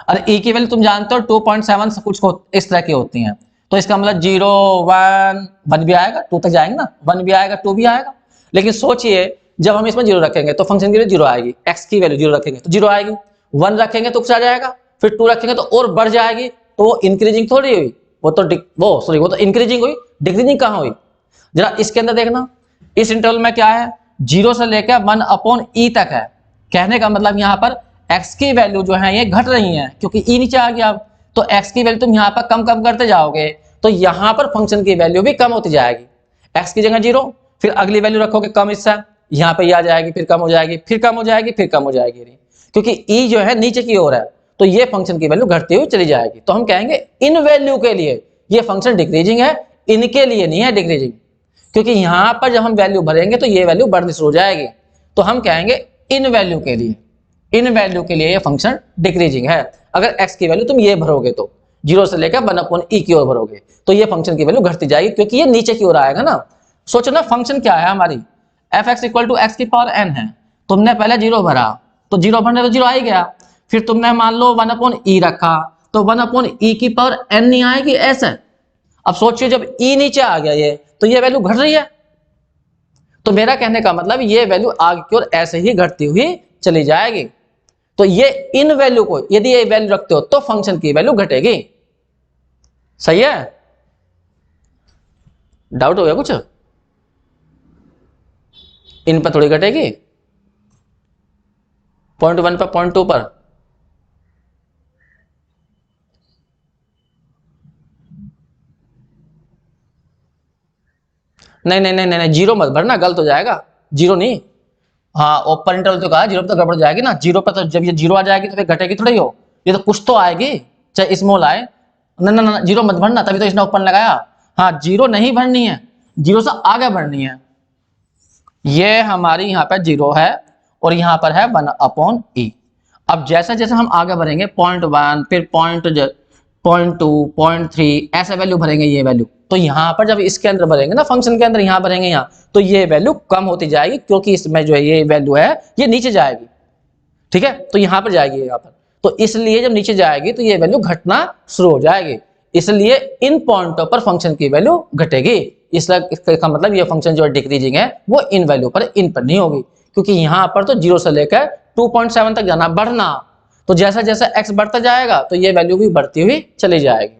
और ई की वैल्यू तुम जानते हो 2.7 कुछ इस तरह की होती हैं। तो इसका मतलब 0 1 1 भी आएगा, 2 तक जाएंगे ना, 1 भी आएगा, 2 भी आएगा। लेकिन सोचिए जब हम इसमें 0 रखेंगे तो फंक्शन की वैल्यू 0 आएगी, एक्स की वैल्यू 0 रखेंगे तो 0 आएगी, 1 रखेंगे तो कुछ आ जाएगा, फिर 2 रखेंगे तो और बढ़ जाएगी, तो वो इंक्रीजिंग थोड़ी हुई, वो तो इंक्रीजिंग हुई, डिक्रीजिंग कहां हुई। जरा इसके अंदर देखना, इस इंटरवल में क्या है, 0 से लेकर 1/e तक है। कहने का मतलब यहाँ पर x की वैल्यू जो है ये घट रही है, क्योंकि e नीचे आ गया, तो x की वैल्यू तुम यहाँ पर कम कम करते जाओगे तो यहाँ पर फंक्शन की वैल्यू भी कम होती जाएगी। x की जगह 0, फिर अगली वैल्यू रखोगे कम हिस्सा, यहाँ पे आ जाएगी, फिर कम हो जाएगी, फिर कम हो जाएगी, फिर कम हो जाएगी, क्योंकि e जो है नीचे की ओर है, तो ये फंक्शन की वैल्यू घटती हुई चली जाएगी। तो हम कहेंगे इन वैल्यू के लिए ये फंक्शन डिक्रीजिंग है, इनके लिए नहीं है डिक्रीजिंग, क्योंकि यहां पर जब हम वैल्यू भरेंगे तो ये वैल्यू बढ़नी शुरू हो जाएगी। तो हम कहेंगे इन वैल्यू के लिए, इन वैल्यू के लिए ये फंक्शन डिक्रीजिंग है। अगर x की वैल्यू तुम ये भरोगे तो 0 से लेकर 1/e की ओर भरोगे तो ये फंक्शन की वैल्यू घटती जाएगी, क्योंकि ये नीचे की ओर आएगा ना। सोचो ना, फंक्शन क्या है हमारी, f x equal to x की पावर n है, तुमने पहले 0 भरा तो 0 भरने तो 0 आ ही गया, फिर तुमने मान लो 1/e रखा तो 1/e की पावर n नहीं आएगी, ऐसा। अब सोचिए जब e नीचे आ गया ये, तो ये वैल्यू घट रही है, तो मेरा कहने का मतलब ये वैल्यू आगे की ओर ऐसे ही घटती हुई चली जाएगी। तो ये इन वैल्यू को यदि ये वैल्यू रखते हो तो फंक्शन की वैल्यू घटेगी। सही है, डाउट हो गया कुछ, इन पर थोड़ी घटेगी, 0.1 पर 0.2 पर। नहीं नहीं नहीं नहीं, 0 मत भरना, गलत हो जाएगा, 0 नहीं, हाँ ओपन इंटरवल तो कहा, 0 पर तो गड़बड़ जाएगी ना, 0 पर तो जब ये 0 आ जाएगी तो फिर घटेगी थोड़ी हो, ये तो कुछ तो आएगी, चाहे स्मॉल आए। ना ना ना, 0 मत भरना, तभी तो इसने ओपन लगाया। हाँ 0 नहीं भरनी है, 0 से आगे भरनी है। ये हमारी यहाँ पे 0 है और यहाँ पर है 1/e। अब जैसे जैसे हम आगे भरेंगे 0.1 फिर 0.2 0.3 ऐसे वैल्यू भरेंगे, ये वैल्यू तो यहाँ पर जब इसके अंदर भरेंगे ना, फंक्शन के अंदर यहाँ भरेंगे यहाँ, तो ये वैल्यू कम होती जाएगी, क्योंकि इसमें जो है ये वैल्यू है ये नीचे जाएगी, ठीक है, तो यहाँ पर जाएगी यहाँ पर, तो इसलिए जब नीचे जाएगी तो ये वैल्यू घटना शुरू हो जाएगी, इसलिए इन पॉइंटों पर फंक्शन की वैल्यू घटेगी। इसलिए इसका मतलब ये फंक्शन जो डिक्रीजिंग है वो इन वैल्यू पर, इन पर नहीं होगी, क्योंकि यहाँ पर तो 0 से लेकर 2.7 तक जाना, बढ़ना, तो जैसा जैसा x बढ़ता जाएगा तो ये वैल्यू भी बढ़ती हुई चली जाएगी।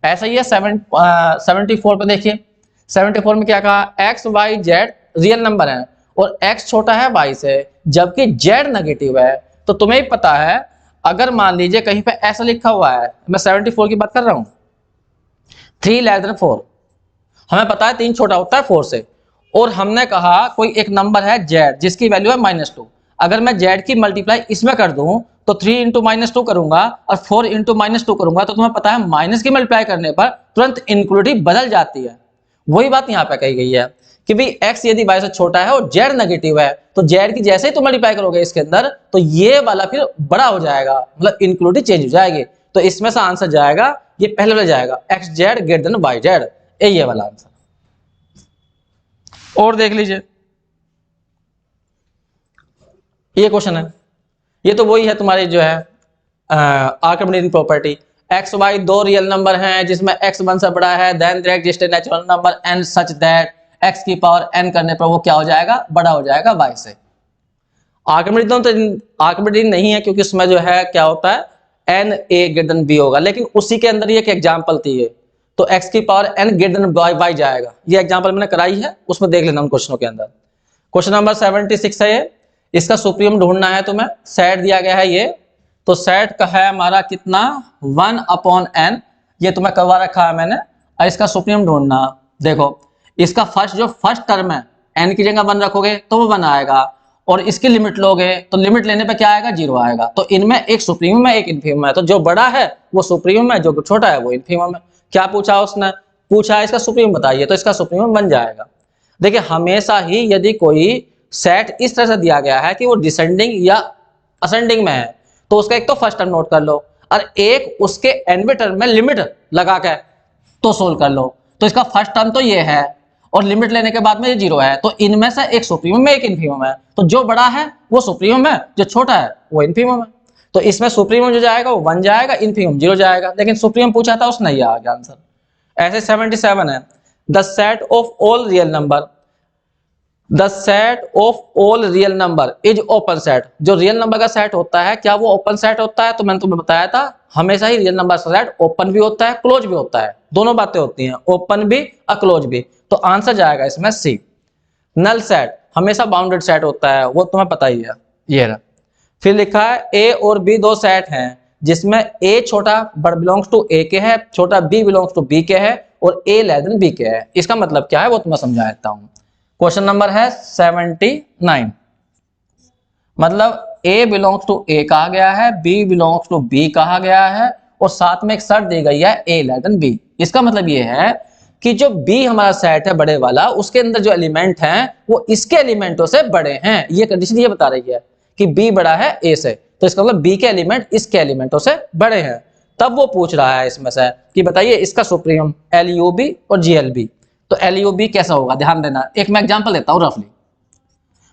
ऐसा ही है 74 पे देखिए, 74 में क्या कहा, x y z real number है और x छोटा है y से, जबकि z नेगेटिव है। तो तुम्हें पता है अगर मान लीजिए कहीं पे ऐसा लिखा हुआ है, मैं 74 की बात कर रहा हूं, 3 लेस देन 4, हमें पता है 3 छोटा होता है 4 से, और हमने कहा कोई एक नंबर है z जिसकी वैल्यू है -2, अगर मैं z की मल्टीप्लाई इसमें कर दूं तो 3 इंटू -2 करूंगा और 4 इंटू -2 करूंगा, तो तुम्हें पता है माइनस की मल्टीप्लाई करने पर तुरंत इनक्लूडिव बदल जाती है। वही बात यहाँ पे कही गई है कि भाई x यदि y से छोटा है और z नेगेटिव है, तो z की जैसे ही तुम मल्टीप्लाई करोगे इसके अंदर, तो ये वाला फिर बड़ा हो जाएगा, मतलब इंक्लूडिव चेंज हो जाएगी। तो इसमें से आंसर जाएगा, ये पहले वाला जाएगा xz ग्रेटर देन yz, ये वाला आंसर। और देख लीजिए ये क्वेश्चन है, ये तो वही है तुम्हारी जो है आर्किमिडीज प्रॉपर्टी, एक्स वाई दो रियल नंबर हैं जिसमें x 1 से बड़ा है, then there exist a natural number n such that x की पावर n करने पर वो क्या हो जाएगा, बड़ा हो जाएगा y से। आर्किमिडीज नहीं है क्योंकि उसमें जो है क्या होता है n a greater than b होगा, लेकिन उसी के अंदर ये एक एग्जांपल थी ये, तो x की power n greater than y जाएगा, ये एग्जांपल मैंने कराई है, उसमें देख लेना उन क्वेश्चनों के अंदर। क्वेश्चन नंबर 76 है ये, इसका सुप्रीम ढूंढना है तुम्हें, सेट दिया गया है ये, तो सेट का है हमारा कितना 1/n, ये तुम्हें करवा रखा है मैंने, और इसका सुप्रीम ढूंढना। देखो इसका फर्स्ट टर्म है n की जगह 1 रखोगे तो वो 1 आएगा, और इसकी लिमिट लोगे तो लिमिट लेने पे क्या आएगा, 0 आएगा। तो इनमें एक सुप्रीमम है एक इन्फीमम है, तो जो बड़ा है वो सुप्रीमम है, जो छोटा है वो इन्फीमम है। क्या पूछा उसने, पूछा है इसका सुप्रीमम बताइए, तो इसका सुप्रीमम बन जाएगा। देखिए हमेशा ही यदि कोई सेट इस तरह से दिया गया है कि वो डिसेंडिंग या असेंडिंग में है, तो उसका एक तो फर्स्ट टर्म नोट कर लो और एक उसके एनवे टर्म में लिमिट लगा के तो सोल्व कर लो। तो इसका फर्स्ट टर्म तो ये है और लिमिट लेने के बाद में ये 0 है, तो इनमें से एक सुप्रीमम है एक इन्फीमम है, तो जो बड़ा है वो सुप्रीमम है, जो छोटा है वो इन्फीमम है। तो इसमें सुप्रीमम जो जाएगा वो 1 जाएगा, इन्फीमम 0 जाएगा, लेकिन सुप्रीमम पूछा था उसने, ये आ गया आंसर। ऐसे 77 है, the set of all real number, the set of all real number is open set. जो रियल नंबर का सेट होता है क्या वो ओपन सेट होता है, तो मैंने तुम्हें बताया था हमेशा ही रियल नंबर का सेट ओपन भी होता है क्लोज भी होता है, दोनों बातें होती हैं, ओपन भी और क्लोज भी। तो आंसर जाएगा इसमें सी। नल सेट हमेशा बाउंडेड सेट होता है, वो तुम्हें पता ही है, ये रहा। फिर लिखा है ए और बी दो सेट हैं जिसमें ए छोटा बट बिलोंग्स टू ए के है, छोटा बी बिलोंग्स टू बी के है, और ए लेस देन बी के है। इसका मतलब क्या है वो तुम्हें समझा देता हूं। क्वेश्चन नंबर है 79, मतलब ए बिलोंग्स टू ए कहा गया है, बी बिलोंग्स टू बी कहा गया है, और साथ में एक शर्त दी गई है ए लेस देन बी। इसका मतलब ये है कि जो बी हमारा सेट है बड़े वाला, उसके अंदर जो एलिमेंट हैं वो इसके एलिमेंटों से बड़े हैं। ये कंडीशन ये बता रही है कि बी बड़ा है ए से, तो इसका मतलब बी के एलिमेंट इसके एलिमेंटों से बड़े हैं। तब वो पूछ रहा है इसमें से कि बताइए इसका सुप्रीमम एलयूबी और जीएलबी। तो एलयूबी कैसा होगा, ध्यान देना। एक मैं एग्जांपल देता हूं रफली।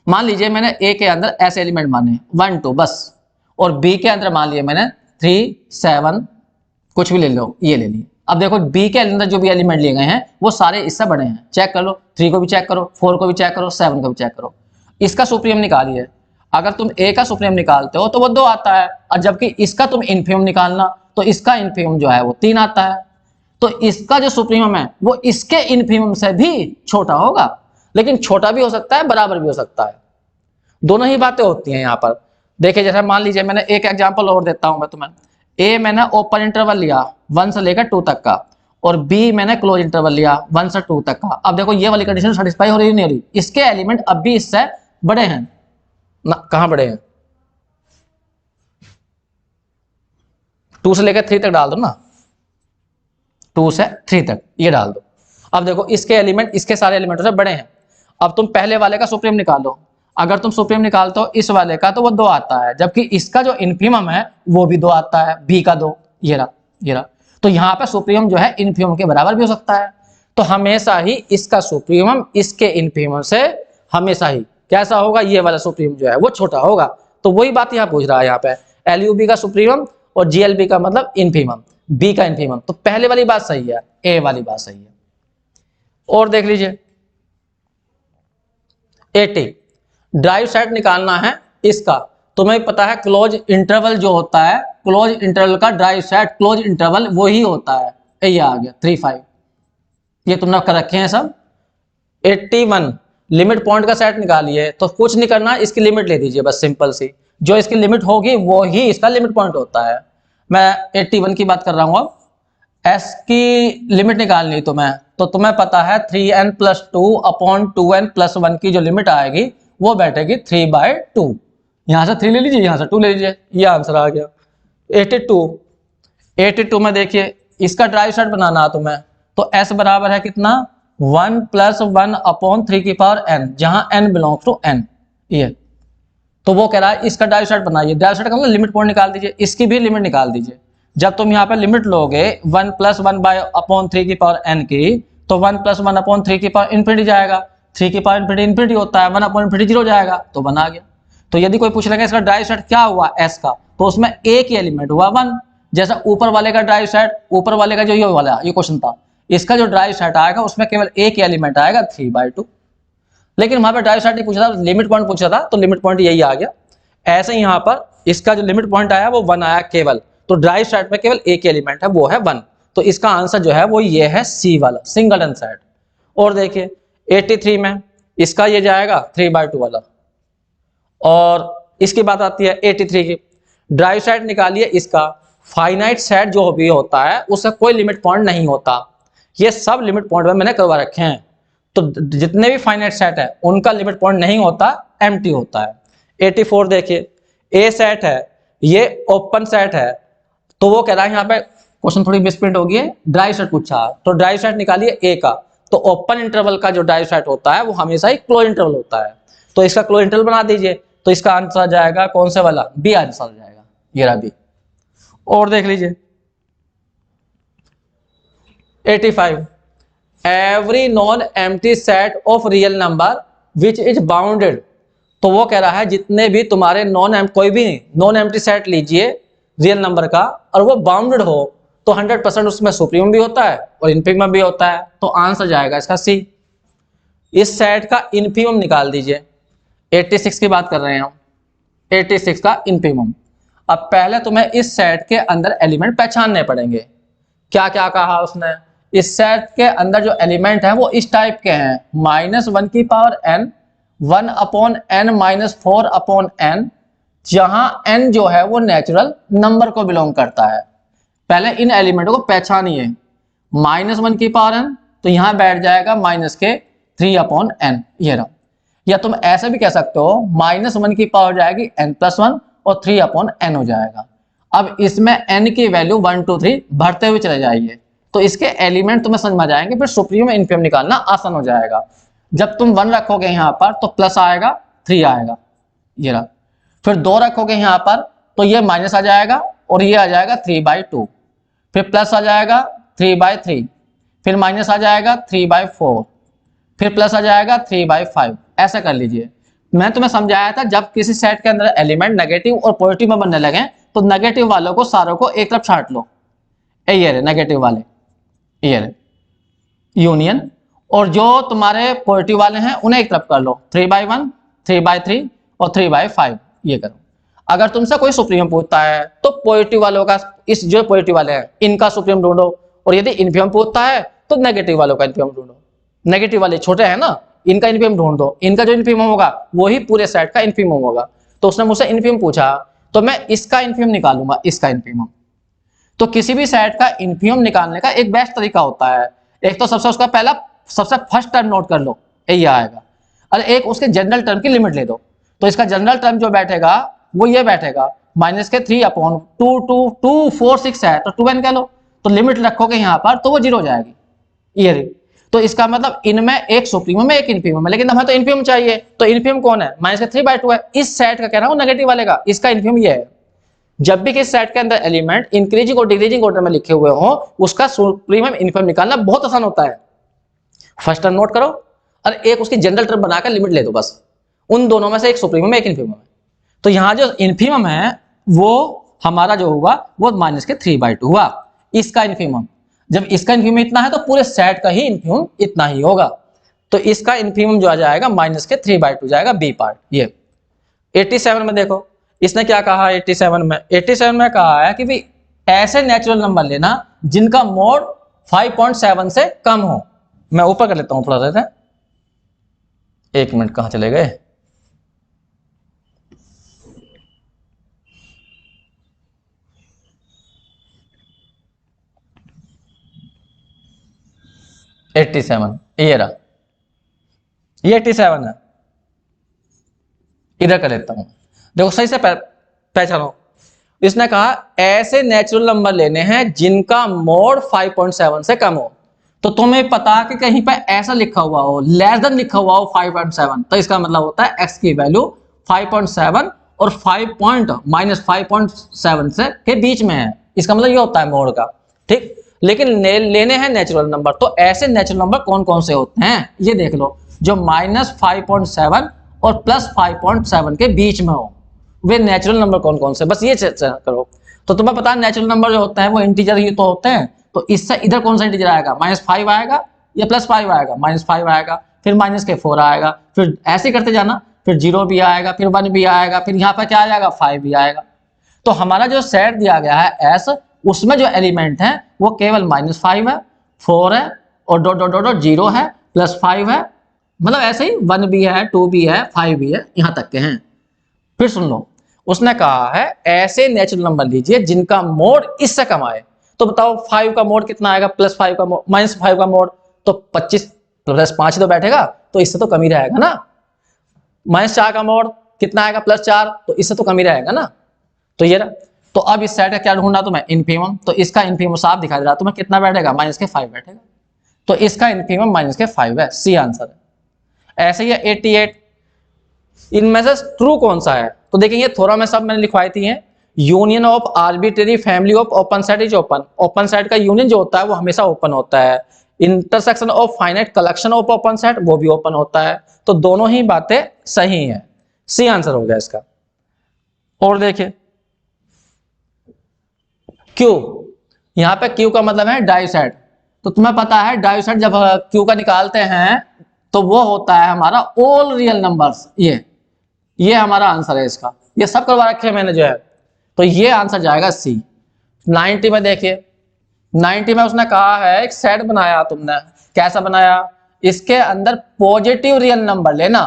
मान लीजिए मैंने ए के अंदर ऐसे एलिमेंट माने 1 2 बस, और बी के अंदर मान लिया मैंने 3 7, कुछ भी ले लो, ये ले लिए। अब देखो बी के अंदर जो भी एलिमेंट लिए गए हैं वो सारे इससे बड़े हैं, चेक कर लो, 3 को भी चेक करो, 4 को भी चेक करो, 7 को भी चेक करो। इसका सुप्रीमम निकालिए। अगर तुम ए का सुप्रीमम निकालते हो तो वो 2 आता है, और जबकि इसका तुम इन्फीमम निकालना तो इसका इन्फीमम जो है वो 3 आता है। तो इसका जो सुप्रीमम है वो इसके इन्फीमम से भी छोटा होगा, लेकिन छोटा भी हो सकता है बराबर भी हो सकता है, दोनों ही बातें होती हैं यहाँ पर। देखिए जैसे मान लीजिए मैंने एक एग्जांपल और देता हूं मैं तुम्हें। ए मैंने ओपन इंटरवल लिया 1 से लेकर 2 तक का, और बी मैंने क्लोज इंटरवल लिया 1 से 2 तक का। अब देखो ये वाली कंडीशन सेटिस्फाई हो रही नहीं हो रही, इसके एलिमेंट अब भी इससे बड़े हैं ना, कहां बड़े हैं, 2 से लेकर 3 तक डाल दो ना, 2 से 3 तक ये डाल दो। अब देखो इसके एलिमेंट इसके सारे एलिमेंटों से बड़े हैं। अब तुम पहले वाले का सुप्रीम निकालो, अगर तुम सुप्रीम निकालते हो इस वाले का तो वो 2 आता है, जबकि इसका जो इन्फीमम है वो भी 2 आता है, बी का 2, ये रहा। तो यहाँ पे सुप्रीमम जो है इन्फीमम के बराबर भी हो सकता है। तो हमेशा ही इसका सुप्रीमम इसके इन्फीमम से हमेशा ही कैसा होगा, ये वाला सुप्रीमम जो है वो छोटा होगा। तो वही बात यहाँ पूछ रहा है, यहाँ पे एलयूबी का सुप्रीमम और जीएलबी का मतलब इन्फीमम, बी का इन्फीमम। तो पहले वाली बात सही है, ए वाली बात सही है। और देख लीजिए 80 ड्राइव सेट निकालना है इसका। तुम्हें पता है क्लोज इंटरवल जो होता है, क्लोज इंटरवल का ड्राइव सेट क्लोज इंटरवल वो ही होता है। ये आ गया 3 5, ये तुमने कर रखे हैं सब। 81 लिमिट पॉइंट का सेट निकालिए, तो कुछ नहीं करना, इसकी लिमिट ले दीजिए बस, सिंपल सी। जो इसकी लिमिट होगी वो ही इसका लिमिट पॉइंट होता है। मैं 81 की बात कर रहा हूं। अब एस की लिमिट निकालनी तो तुम्हें पता है 3n + 2 अपॉन 2n + 1 की जो लिमिट आएगी वो बैठेगी 3/2। यहां से 3 ले लीजिए, यहां से 2 ले लीजिए, ये आंसर आ गया 82 में देखिए इसका ड्राइव सेट बनाना है तुम्हें, तो s बराबर है कितना 1 + 1 अपॉन 3n, जहां n बिलोंग्स टू n। ये तो वो कह रहा है इसका ड्राइव सेट बनाइए। ड्राइव सेट का मतलब लिमिट पॉइंट निकाल दीजिए, इसकी भी लिमिट निकाल दीजिए। जब तुम यहाँ पे लिमिट लोगे 1 + 1/अपॉन 3n की, तो 1 + 1 अपॉन 3 इन्फिनिटी जाएगा, 3 इन्फिनिटी होता है, 1 अपॉन इन्फिनिटी 0 जाएगा, तो 1 आ गया। तो यदि कोई पूछ लेगा इसका ड्राइव सेट क्या हुआ s का, तो उसमें एक ही एलिमेंट हुआ 1। जैसा ऊपर वाले का ड्राइव सेट, ऊपर वाले का जो ये वाला ये क्वेश्चन था, इसका जो ड्राइव सेट आएगा उसमें केवल एक ही एलिमेंट आएगा 3/2। लेकिन वहां पर ड्राइव सेट नहीं पूछा था, लिमिट पॉइंट पूछा था, तो लिमिट पॉइंट यही आ गया। ऐसे ही यहाँ पर इसका जो लिमिट पॉइंट आया वो 1 आया केवल, तो ड्राइव सेट में केवल एक एलिमेंट है वो है 1। तो इसका आंसर जो है वो ये है सी वाला सिंगलटन सेट। और देखिए 83 में इसका ये जाएगा 3/2 वाला। और इसकी बात आती है 83 की, ड्राइव सेट निकालिए इसका। फाइनाइट सेट जो भी होता है उसका कोई लिमिट पॉइंट नहीं होता, ये सब लिमिट पॉइंट में मैंने करवा रखे हैं। तो जितने भी फाइनाइट सेट है उनका लिमिट पॉइंट नहीं होता, एम्प्टी होता है। 84 देखिए, ए सेट है, ये ओपन सेट है, तो वो कह रहा है यहाँ पे क्वेश्चन थोड़ी मिसप्रिंट होगी है, ड्राइव सेट पूछा, तो ड्राइव सेट निकालिए ए का, तो ओपन इंटरवल का जो ड्राइव सेट होता है वो हमेशा ही क्लोज इंटरवल होता है, तो इसका क्लोज इंटरवल बना दीजिए, तो इसका आंसर आ जाएगा कौन से वाला, बी आंसर आ जाएगा, ये रहा बी। और देख लीजिए 85, every non empty set of real number which is bounded, तो वो कह रहा है जितने भी तुम्हारे कोई भी नॉन एम्प्टी सेट लीजिए रियल नंबर का और वो बाउंडेड हो, तो 100% उसमें सुप्रीमम भी होता है और इनफीमम भी होता है, तो आंसर जाएगा इसका सी। इस सेट का इनफीमम निकाल दीजिए, 86 की बात कर रहे हैं हम, 86 का इनफीमम। अब पहले तुम्हें इस सेट के अंदर एलिमेंट पहचानने पड़ेंगे। क्या क्या कहा उसने, इस सेट के अंदर जो एलिमेंट है वो इस टाइप के हैं, -1 की पावर n, 1/n -4/n, जहां n जो है वो नेचुरल नंबर को बिलोंग करता है। पहले इन एलिमेंटों को पहचानिए, -1 की पावर n, तो यहां बैठ जाएगा -3/n, ये रहा। या तुम ऐसे भी कह सकते हो, -1 की पावर जाएगी n+1 और 3/n हो जाएगा। अब इसमें n की वैल्यू 1 2 3 बढ़ते हुए चले जाइए, तो इसके एलिमेंट तुम्हें समझ में आ जाएंगे, फिर सुप्रीमम इनफीमम निकालना आसान हो जाएगा। जब तुम 1 रखोगे यहाँ पर तो प्लस आएगा, 3 आएगा, ये रहा। फिर 2 रखोगे यहाँ पर तो ये माइनस आ जाएगा और ये आ जाएगा 3/2, फिर प्लस आ जाएगा 3/3, फिर माइनस आ जाएगा 3/4, फिर प्लस आ जाएगा 3/5। ऐसा कर लीजिए। मैं तुम्हें समझाया था जब किसी सेट के अंदर एलिमेंट नेगेटिव और पॉजिटिव में बनने लगे तो नेगेटिव वालों को सारों को एक तरफ छांट लो, ये रहे नेगेटिव वाले, ये रहे यूनियन, और जो तुम्हारे पॉजिटिव वाले हैं उन्हें एक तरफ कर लो, 3/1, 3/3 और 3/5, ये करो। अगर तुमसे कोई सुप्रीमम पूछता है तो पॉजिटिव वालों का, इस जो पॉजिटिव वाले हैं इनका सुप्रीमम ढूंढो, और यदि इनफीमम पूछता है तो नेगेटिव वालों का इनफीमम ढूंढो। नेगेटिव वाले छोटे हैं ना, इनका इनफीमम ढूंढ दो, इनका जो इनफीमम होगा वही पूरे सेट का इनफीमम होगा। तो उसने मुझसे इनफीमम पूछा तो मैं इसका इनफीमम निकालूंगा, इसका इनफीमम। तो किसी भी सेट का इनफीमम निकालने का एक बेस्ट तरीका होता है, एक तो सबसे फर्स्ट टर्म नोट कर लो, यही आएगा, और एक उसके जनरल टर्म की लिमिट ले दो। तो इसका जनरल टर्म जो बैठेगा वो ये बैठेगा -3/2 है तो 2n कह लो, तो लिमिट रखोगे यहाँ पर तो वो 0 हो जाएगी, ये रही। तो इसका मतलब इनमें एक सुप्रीमम है एक इनफीमम है, लेकिन हमें तो इनफीमम चाहिए, तो इनफीमम कौन है, -3/2 है। इस सेट का कह रहा हूँ नेगेटिव वाले का, इसका इनफीमम ये है। जब भी किसी सेट के अंदर एलिमेंट इंक्रीजिंग और डिक्रीजिंग ऑर्डर में लिखे हुए हो उसका सुप्रीमम इनफीमम निकालना बहुत आसान होता है। फर्स्ट टर्म नोट करो और एक उसकी जनरल टर्म बनाकर लिमिट ले दो, बस उन दोनों में से एक सुप्रीमम है एक इनफीमम है। तो यहाँ जो इनफीमम है वो हमारा जो हुआ वो -3/2 हुआ, इसका इनफीमम। जब इसका इनफीमम इतना है तो पूरे सेट का ही इनफीमम इतना ही होगा, तो इसका इनफीमम जो आ जाएगा -3/2 जाएगा, बी पार्ट। ये 87 में देखो इसने क्या कहा, 87 में कहा है कि भाई ऐसे नेचुरल नंबर लेना जिनका मोड 5.7 से कम हो। मैं ऊपर कर लेता हूं थोड़ा सा, 1 मिनट कहां चले गए, ये 87 है, इधर कर लेता हूं, देखो सही से पहचानो। इसने कहा ऐसे नेचुरल नंबर लेने हैं जिनका मोड 5.7 से कम हो। तो तुम्हें पता कि कहीं पर ऐसा लिखा हुआ हो, लेस देन लिखा हुआ हो 5.7, तो इसका मतलब होता है x की वैल्यू 5.7 और -5.7 से के बीच में है, इसका मतलब ये होता है मोड का, ठीक। लेकिन लेने हैं नेचुरल नंबर, तो ऐसे नेचुरल नंबर कौन कौन से होते हैं ये देख लो, जो -5.7 और +5.7 के बीच में हो, वे नेचुरल नंबर कौन कौन से, बस ये चर्चा करो। तो तुम्हें पता है नेचुरल नंबर जो होते हैं वो इंटीजर ही तो होते हैं, तो इससे इधर कौन सा इंटीजर आएगा, -5 आएगा या +5 आएगा, -5 आएगा, फिर -4 आएगा, फिर ऐसे करते जाना, फिर 0 भी आएगा, फिर 1 भी आएगा, फिर यहाँ पर क्या आ जाएगा 5 भी आएगा। तो हमारा जो सेट दिया गया है S, उसमें जो एलिमेंट है वो केवल -5 है, 4 है और .0 है, +5 है, मतलब ऐसे ही 1 भी है, 2 भी है, 5 भी है, यहां तक के हैं। फिर सुन लो, उसने कहा है ऐसे नेचुरल नंबर लीजिए जिनका मोड इससे कम आए। तो बताओ 5 का मोड कितना आएगा, +5 का मोड, -5 का मोड, तो 25 तो प्लस 5 तो बैठेगा, तो इससे तो कम ही रहेगा ना। -4 का मोड कितना आएगा, +4, तो इससे तो कम ही रहेगा ना। तो ये रहा। तो अब इस सेट का क्या ढूंढना तुम्हें, इनफीमम। तो इसका इनफीमम साफ दिखा दे रहा तुम्हें, कितना बैठेगा, -5 बैठेगा। तो इसका इनफीमम -5 है, सी आंसर है। ऐसे ही 88, इनमें से ट्रू कौन सा है, तो देखिए ये थोड़ा मैं सब मैंने लिखवाई थी है। Union of arbitrary family of open set is open. Open set का यूनियन जो होता है वो हमेशा ओपन होता है। Intersection of finite collection of open set वो भी ओपन होता है। तो दोनों ही बातें सही हैं, सी आंसर हो गया इसका। और देखिए क्यू, यहां पे क्यू का मतलब है डाइसेट। तो तुम्हें पता है डाइसेट जब क्यू का निकालते हैं तो वो होता है हमारा ऑल रियल नंबर्स। ये हमारा आंसर है इसका, ये सब करवा रखे हैं मैंने जो है। तो ये आंसर जाएगा सी। 90 में देखिए, 90 में उसने कहा है एक सेट बनाया तुमने, कैसा बनाया, इसके अंदर पॉजिटिव रियल नंबर लेना,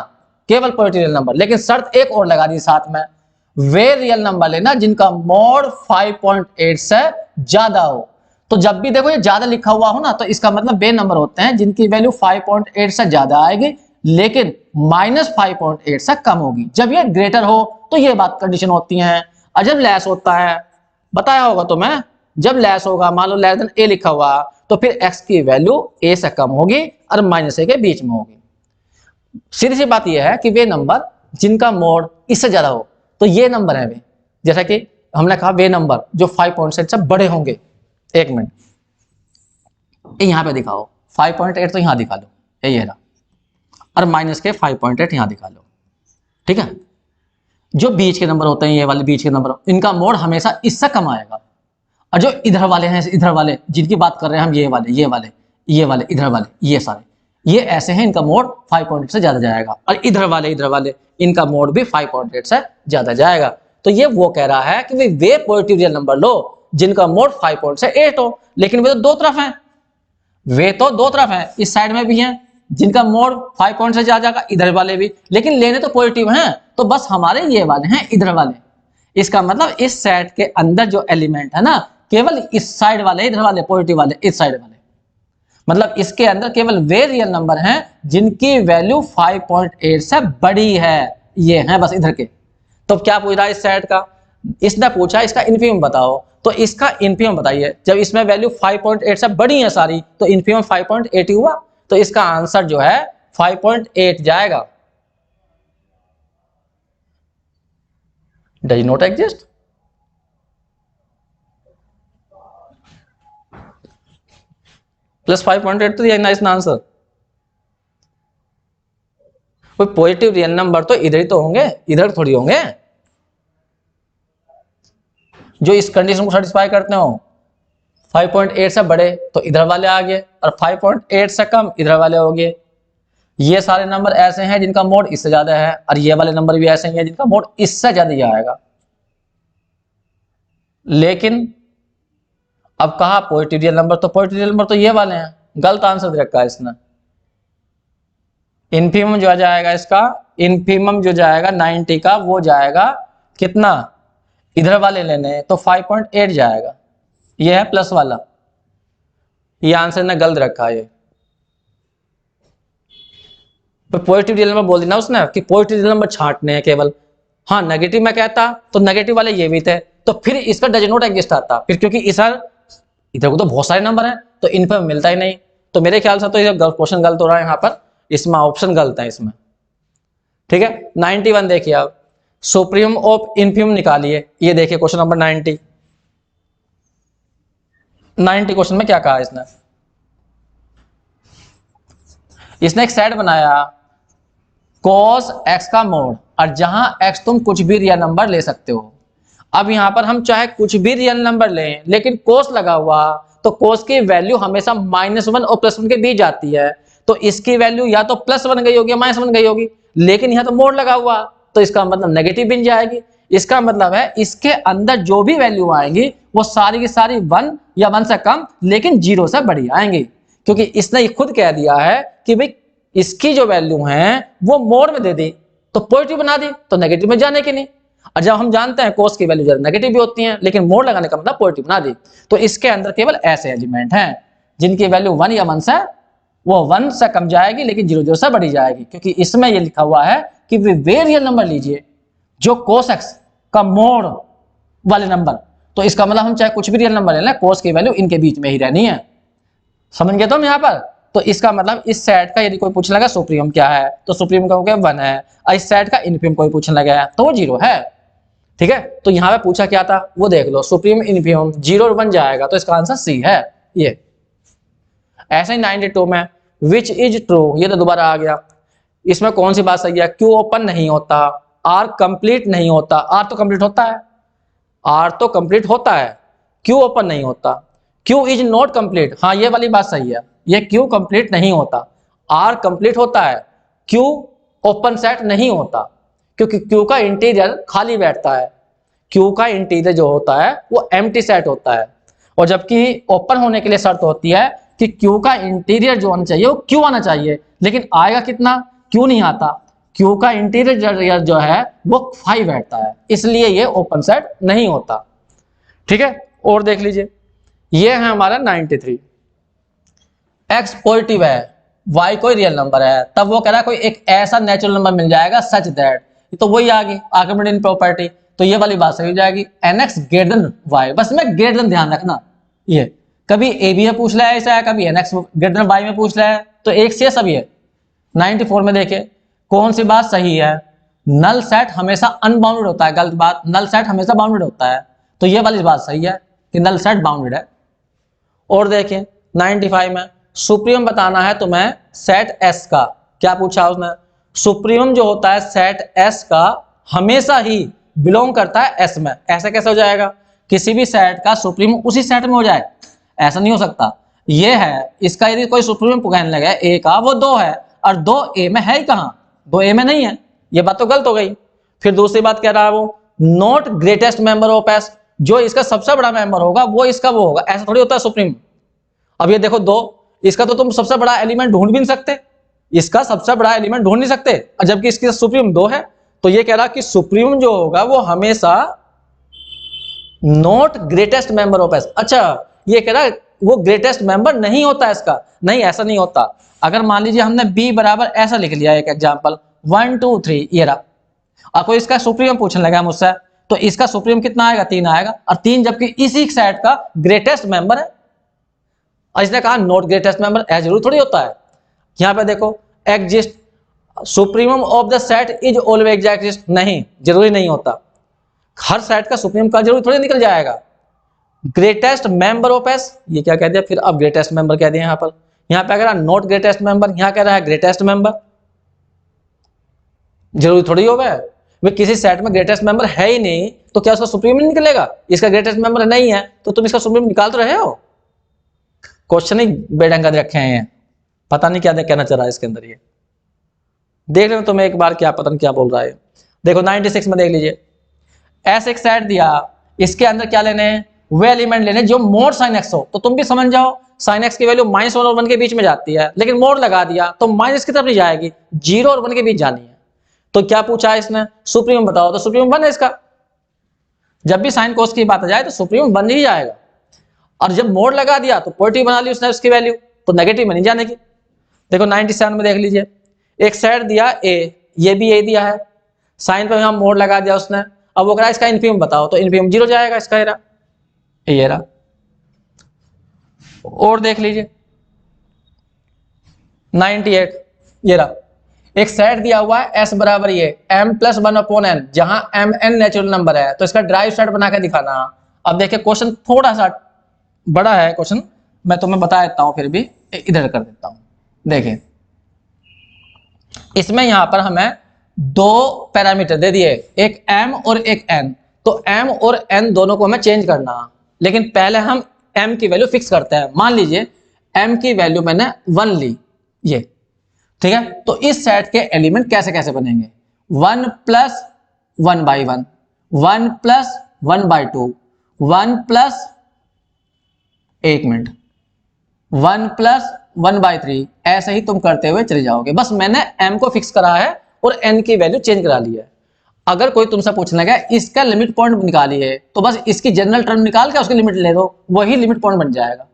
केवल पॉजिटिव रियल नंबर, लेकिन शर्त एक और लगा दी साथ में, वे रियल नंबर लेना जिनका मोड 5.8 से ज्यादा हो। तो जब भी देखो ये ज्यादा लिखा हुआ हो ना, तो इसका मतलब वे नंबर होते हैं जिनकी वैल्यू 5.8 से ज्यादा आएगी, लेकिन -5.8 से कम होगी। जब ये ग्रेटर हो तो ये बात कंडीशन होती है। और जब लेस होता है, बताया होगा तो मैं, जब लेस होगा, मान लो लेस देन ए लिखा हुआ, तो फिर x की वैल्यू a से कम होगी और -a के बीच में होगी। सीधी सी बात यह है कि वे नंबर जिनका मोड इससे ज्यादा हो, तो ये नंबर है वे, जैसा कि हमने कहा वे नंबर जो 5.8 से बड़े होंगे। एक मिनट यहां पे दिखाओ, 5.8 तो यहां दिखा लो, ये रहा, और -5.8 यहां दिखा लो, ठीक है। जो बीच के नंबर होते हैं, ये वाले बीच के नंबर, इनका मोड हमेशा इससे कम आएगा। और जो इधर वाले हैं, इधर वाले जिनकी बात कर रहे हैं हम, ये वाले ये वाले ये वाले इधर वाले, ये सारे ये ऐसे हैं, इनका मोड 5.8 से ज्यादा जाएगा। और इधर वाले इनका मोड भी 5.8 से ज्यादा जाएगा। तो ये वो कह रहा है कि वे पॉजिटिव रियल नंबर लो जिनका मोड 5.8 हो, लेकिन वे तो दो तरफ हैं, वे तो दो तरफ हैं, इस साइड में भी हैं जिनका मोड 5 से ज्यादा जाएगा, इधर वाले भी, लेकिन लेने तो पॉजिटिव हैं, तो बस हमारे ये वाले हैं, इधर वाले। इसका मतलब इस सेट के अंदर जो एलिमेंट है ना, केवल इस साइड वाले, इधर वाले पॉजिटिव वाले, इस साइड वाले, मतलब इसके अंदर केवल वे रियल नंबर हैं जिनकी वैल्यू 5.8 से बड़ी है, ये हैं बस इधर के। तो क्या पूछ रहा है इस सेट का, इसने पूछा इसका इनफीमम बताओ, तो इसका इनफीमम बताइए। जब इसमें वैल्यू 5.8 से बड़ी है सारी, तो इनफीमम 5.8 ही हुआ, तो इसका आंसर जो है 5.8 जाएगा। डज नॉट एग्जिस्ट, +5.8 तो दिया ना इसका आंसर। कोई पॉजिटिव रियल नंबर तो इधर ही तो होंगे, इधर थोड़ी होंगे जो इस कंडीशन को सेटिस्फाई करते हो। 5.8 से बड़े तो इधर वाले आ गए, और 5.8 से कम इधर वाले हो गए। ये सारे नंबर ऐसे हैं जिनका मोड इससे ज्यादा है, और ये वाले नंबर भी ऐसे हैं जिनका मोड इससे ज्यादा ही आएगा। लेकिन अब कहा पॉजिटिव रियल नंबर, तो पॉजिटिव रियल नंबर तो ये वाले हैं, गलत आंसर दे रखा है इसने। इनफीमम जो आ जाएगा इसका, इनफीमम जो जाएगा 90 का, वो जाएगा कितना, इधर वाले लेने तो 5.8 जाएगा, ये है प्लस वाला, ये आंसर ने गलत रखा है। तो पॉजिटिव रियल नंबर बोल देना उसने कि पॉजिटिव रियल नंबर छांटने हैं केवल। हाँ नेगेटिव में कहता तो नेगेटिव वाले ये भी थे, तो फिर इसका डज नॉट एग्जिस्ट आता, फिर क्योंकि इधर को तो बहुत सारे नंबर हैं तो इन पर मिलता ही नहीं। तो मेरे ख्याल से तो ये क्वेश्चन गलत हो रहा है यहाँ पर, इसमें ऑप्शन गलत है इसमें, ठीक है। 91 देखिए आप, सुप्रीम ऑफ इनफीमम निकालिए। ये देखिए क्वेश्चन नंबर 90 क्वेश्चन में क्या कहा इसने एक सेट बनाया cos x का मोड, और जहां x तुम कुछ भी रियल नंबर ले सकते हो। अब यहां पर हम चाहे कुछ भी रियल नंबर लें, लेकिन cos लगा हुआ, तो cos की वैल्यू हमेशा -1 और +1 के बीच जाती है। तो इसकी वैल्यू या तो +1 गई होगी या -1 गई होगी, लेकिन यहां तो मोड लगा हुआ, तो इसका मतलब नेगेटिव बन जाएगी। इसका मतलब है इसके अंदर जो भी वैल्यू आएंगी वो सारी की सारी 1 या 1 से कम, लेकिन 0 से बड़ी आएंगी, क्योंकि इसने खुद कह दिया है कि भाई इसकी जो वैल्यू है वो मोड में दे दी, तो पॉजिटिव बना दी, तो नेगेटिव में जाने की नहीं। और जब हम जानते हैं cos की वैल्यू जरा नेगेटिव भी होती है, लेकिन मोड लगाने का मतलब पॉजिटिव बना दी। तो इसके अंदर केवल ऐसे एलिमेंट हैं जिनकी वैल्यू 1 या 1 से वो 1 से कम जाएगी लेकिन 0 0 से बढ़ी जाएगी, क्योंकि इसमें ये लिखा हुआ है कि वे रियल नंबर लीजिए जो cos x का मोड वाले नंबर। तो इसका मतलब हम चाहे कुछ भी रियल नंबर ले लें, cos की वैल्यू इनके बीच में ही रहनी है। समझ गए तुम यहाँ पर? तो इसका मतलब इस सेट का यदि कोई पूछने लगा सुप्रीम क्या है तो सुप्रीम कहोगे 1 है, और इस सेट का इनफिम कोई पूछने लगा तो वो 0 है। ठीक है, तो यहाँ पे पूछा क्या था वो देख लो, सुप्रीम इनफिम 0 और 1 जाएगा, तो इसका आंसर सी है ये। ऐसे ही 92 में विच इज ट्रू, ये तो दोबारा आ गया। इसमें कौन सी बात सही है? क्यू ओपन नहीं होता, आर कंप्लीट नहीं होता। आर तो कंप्लीट होता है, आर तो कंप्लीट होता है, क्यू ओपन नहीं होता। क्यू इज नॉट कंप्लीट, हाँ ये वाली बात सही है, ये क्यू कंप्लीट नहीं होता। आर कंप्लीट होता है, क्यू ओपन सेट नहीं होता, क्योंकि क्यू का इंटीरियर खाली बैठता है। क्यू का इंटीरियर जो होता है वो एम्प्टी सेट होता है, और जबकि ओपन होने के लिए शर्त होती है कि क्यू का इंटीरियर जो आना चाहिए वो क्यू आना चाहिए, लेकिन आएगा कितना? क्यू नहीं आता। क्यू का इंटीरियर जो है वो 5 बैठता है, इसलिए ये ओपन सेट नहीं होता। ठीक है, और देख लीजिए, ये है हमारा 93। एक्स पॉजिटिव है, वाई कोई रियल नंबर है, तब वो कह रहा है कोई एक ऐसा नेचुरल नंबर मिल जाएगा सच दैट, तो वही आ गई आर्किमिडीयन प्रॉपर्टी, तो ये वाली बात सही हो जाएगी। nx ग्रेटर देन y, बस में ग्रेटर देन ध्यान रखना, ये कभी ए बी में पूछ लिया ऐसा है, कभी nx ग्रेटर देन y में पूछ लिया है, तो एक से सभी है। 94 में देखे कौन सी बात सही है? नल सेट हमेशा अनबाउंडेड होता है, गलत बात, नल सेट हमेशा बाउंडेड होता है, तो ये वाली बात सही है कि नल सेट बाउंडेड है। और देखिए 95 में सुप्रीम बताना है तुम्हें सेट एस का, क्या पूछा उसने? सुप्रीम जो होता है सेट एस का हमेशा ही बिलोंग करता है एस में। ऐसा कैसे हो जाएगा? किसी भी सेट का सुप्रीम उसी सेट में हो जाए, ऐसा नहीं हो सकता। ये है इसका, यदि कोई सुप्रीम कहने लगे ए का, वो 2 है और 2 ए में है ही कहां? 2 ए में नहीं है, ये बात तो गलत हो गई। फिर दूसरी बात कह रहा है वो not greatest member of S, जो इसका सबसे बड़ा मेंबर होगा वो इसका वो होगा, ऐसा थोड़ी होता है सुप्रीम। अब ये देखो 2, इसका तो तुम सबसे बड़ा एलिमेंट ढूंढ भी नहीं सकते, इसका सबसे बड़ा एलिमेंट ढूंढ नहीं सकते, और जबकि इसकी सुप्रीम 2 है, तो ये कह रहा कि सुप्रीम जो होगा वो हमेशा not greatest member of S. अच्छा, ये कह रहा वो ग्रेटेस्ट मेंबर नहीं होता इसका, नहीं ऐसा नहीं होता। अगर मान लीजिए हमने बी बराबर ऐसा लिख लिया, एक एग्जांपल 1 2 3 ये रहा, और कोई इसका सुप्रीम पूछने लगा मुझसे, तो इसका सुप्रीम कितना आएगा? 3 आएगा, और 3 जबकि इसी सेट का ग्रेटेस्ट मेंबर है, और इसने कहा नॉट ग्रेटेस्ट मेंबर, ऐसा जरूर थोड़ी होता है। यहां पे देखो exist supremum of the set is always exist, नहीं जरूरी नहीं होता, हर सेट का सुप्रीम का जरूर थोड़ी निकल जाएगा। ग्रेटेस्ट मेंबर ऑफ एस, ये क्या कह दिया फिर? अब ग्रेटेस्ट मेंबर कह दिया यहाँ पे अगर नॉट ग्रेटेस्ट मेंबर, यहाँ कह रहा है ग्रेटेस्ट मेंबर, जरूरी थोड़ी होगा वे किसी सेट में ग्रेटेस्ट मेंबर है ही नहीं, तो क्या उसका सुप्रीम नहीं निकलेगा? इसका ग्रेटेस्ट मेंबर नहीं है तो तुम इसका सुप्रीम निकाल तो रहे हो। क्वेश्चन ही बेढंगा रखे हैं, पता नहीं क्या कहना चाह रहा है इसके अंदर। ये देख रहे हो तुम्हें एक बार, क्या पता नहीं क्या बोल रहा है। देखो 96 में देख लीजिए, ऐसे एक सेट दिया, इसके अंदर क्या लेने हैं? वे एलिमेंट लेने जो मोड साइन एक्स हो, तो तुम भी समझ जाओ साइन एक्स की वैल्यू -1 और 1 के बीच में जाती है, लेकिन मोड लगा दिया तो माइनस की तरफ नहीं जाएगी, 0 और 1 के बीच जानी है। तो क्या पूछा है इसने? सुप्रीम बताओ, तो सुप्रीम 1 है इसका। जब भी साइन कोस की बात आ जाए तो सुप्रीम 1 ही जाएगा, और जब मोड लगा दिया तो पॉजिटिव बना ली उसने उसकी वैल्यू, तो नेगेटिव में नहीं जाने की। देखो 97 में देख लीजिए, एक सेट दिया ए, ये भी ए दिया है, साइन पे हम मोड लगा दिया उसने, अब वो कह रहा है इसका इनफिनिम बताओ, तो इनफिनिम 0 जाएगा इसका, ये रहा। और देख लीजिए 98, ये रहा, एक सेट दिया हुआ है एस बराबर ये m+1/n, जहां mn नेचुरल नंबर है, तो इसका ड्राइव सेट बना के दिखाना। अब देखिए क्वेश्चन थोड़ा सा बड़ा है क्वेश्चन, मैं तुम्हें बता देता हूं, फिर भी इधर कर देता हूं। देखिए इसमें यहां पर हमें 2 पैरामीटर दे दिए, एक m और एक n, तो m और n दोनों को हमें चेंज करना, लेकिन पहले हम m की वैल्यू फिक्स करते हैं। मान लीजिए m की वैल्यू मैंने 1 ली, ये ठीक है, तो इस सेट के एलिमेंट कैसे कैसे बनेंगे? 1 + 1/1, 1 + 1/2, 1 + 1 मिनट, 1 + 1/3, ऐसे ही तुम करते हुए चले जाओगे। बस मैंने m को फिक्स करा है और n की वैल्यू चेंज करा ली है। अगर कोई तुमसे पूछने लगा इसका लिमिट पॉइंट निकालिए, तो बस इसकी जनरल टर्म निकाल के उसकी लिमिट ले दो, वही लिमिट पॉइंट बन जाएगा।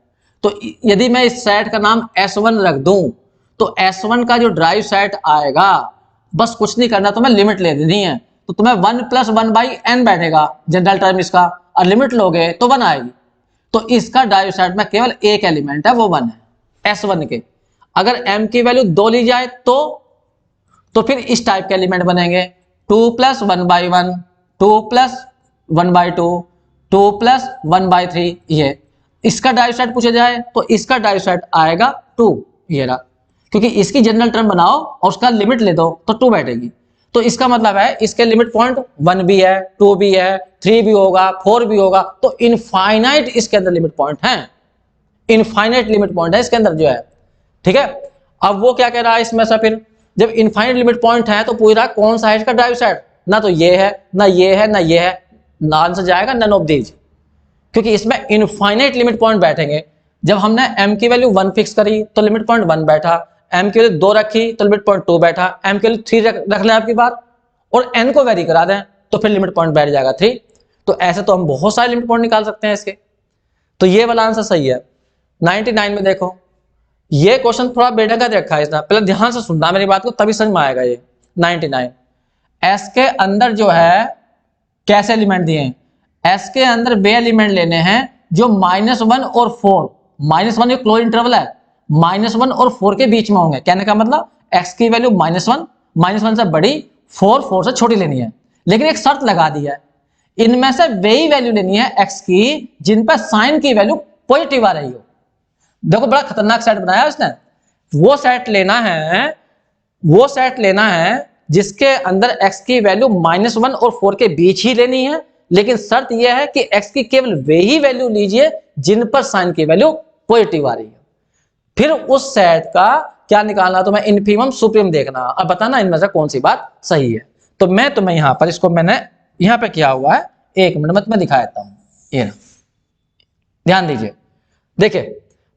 तो तो यदि मैं इस सेट का नाम S1 रख दूं तो S1 का जो ड्राइव सेट आएगा, बस कुछ नहीं करना, तुम्हें लिमिट ले देनी है। तो तुम्हें 1 + 1/n बैठेगा जनरल टर्म इसका, और लिमिट लोगे तो 1 आएगी। तो इसका ड्राइव सेट में केवल एक एलिमेंट है, वो 1 है S1 के। अगर m की वैल्यू 2 ली जाए तो फिर इस टाइप के एलिमेंट बनेंगे 2 + 1/1, 2 + 1/2, 2 + 1/3। ये इसका ड्राइव सेट पूछा जाए तो इसका ड्राइव सेट आएगा 2, ये रहा, क्योंकि इसकी जनरल टर्म बनाओ और उसका लिमिट ले दो तो 2 बैठेगी। तो इसका मतलब है इसके लिमिट पॉइंट 1 भी है, 2 भी है, 3 भी होगा, 4 भी होगा। तो इनफाइनाइट इसके अंदर लिमिट पॉइंट है, इनफाइनाइट लिमिट पॉइंट है इसके अंदर जो है, ठीक है। अब वो क्या कह रहा है इसमें से, फिर जब इनफाइनाइट लिमिट पॉइंट है तो पूछ रहा है कौन सा है इसका ड्राइव सेट। ना तो ये है, ना ये है, ना ये है, ना आंसर जाएगा नन ऑफ दीज, क्योंकि इसमें इनफाइनाइट लिमिट पॉइंट बैठेंगे। जब हमने m की वैल्यू 1 फिक्स करी तो लिमिट पॉइंट 1 बैठा, m की वैल्यू 2 रखी तो लिमिट पॉइंट 2 बैठा, m की वैल्यू 3 रख लें आपकी बात, और n को वेरी करा दें तो फिर लिमिट पॉइंट बैठ जाएगा 3। तो ऐसे तो हम बहुत सारे लिमिट पॉइंट निकाल सकते हैं इसके। तो ये वाला आंसर सही है। 99 में देखो, ये क्वेश्चन थोड़ा बेढंगा रखा है इसका, पहले ध्यान से सुनना मेरी बात को, तभी समझ में आएगा ये। 99 S के अंदर जो है कैसे एलिमेंट दिए हैं, S के अंदर वे एलिमेंट लेने हैं जो -1 और 4, -1 ये क्लोज इंटरवल है, -1 और 4 के बीच में होंगे। कहने का मतलब x की वैल्यू -1 से बड़ी, 4 से छोटी लेनी है। लेकिन एक शर्त लगा दी है, इनमें से वही वैल्यू लेनी है x की जिन पर साइन की वैल्यू पॉजिटिव आ रही हो। देखो बड़ा खतरनाक सेट बनाया उसने। वो सेट लेना है जिसके अंदर x की वैल्यू -1 और 4 के बीच ही लेनी है, लेकिन शर्त यह है कि x की केवल वही वैल्यू लीजिए जिन पर साइन की वैल्यू पॉजिटिव आ रही है। फिर उस सेट का क्या निकालना, तो मैं इनफीमम सुप्रीम देखना, अब बताना इनमें से कौन सी बात सही है। तो मैं तुम्हें यहां पर इसको मैंने यहां पे किया हुआ है, 1 मिनट में तुम्हें दिखा देता हूं। ये ध्यान दीजिए, देखिए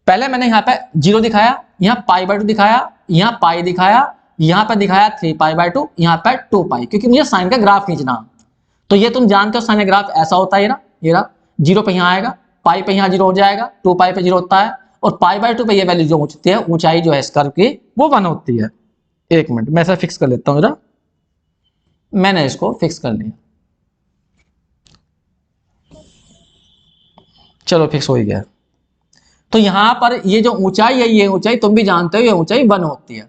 पहले मैंने यहाँ पे 0 दिखाया, यहाँ π/2 दिखाया, यहाँ पाई दिखाया, यहाँ पे दिखाया 3π/2, यहाँ पे 2π, क्योंकि मुझे साइन का ग्राफ खींचना। तो ये तुम जानते हो साइन का ग्राफ ऐसा होता है, ये रहा 0 पे यहाँ आएगा, पाई पे यहाँ 0 हो जाएगा, 2π पे 0 होता है, और π/2 पे ये वैल्यू जो होती है, ऊंचाई जो है इस कर्व की वो 1 होती है। 1 मिनट मैं ऐसा फिक्स कर लेता हूँ जरा, मैंने इसको फिक्स कर लिया, चलो फिक्स हो ही गया। तो यहां पर ये जो ऊंचाई है, ये ऊंचाई तुम भी जानते हो, ये ऊंचाई 1 होती है।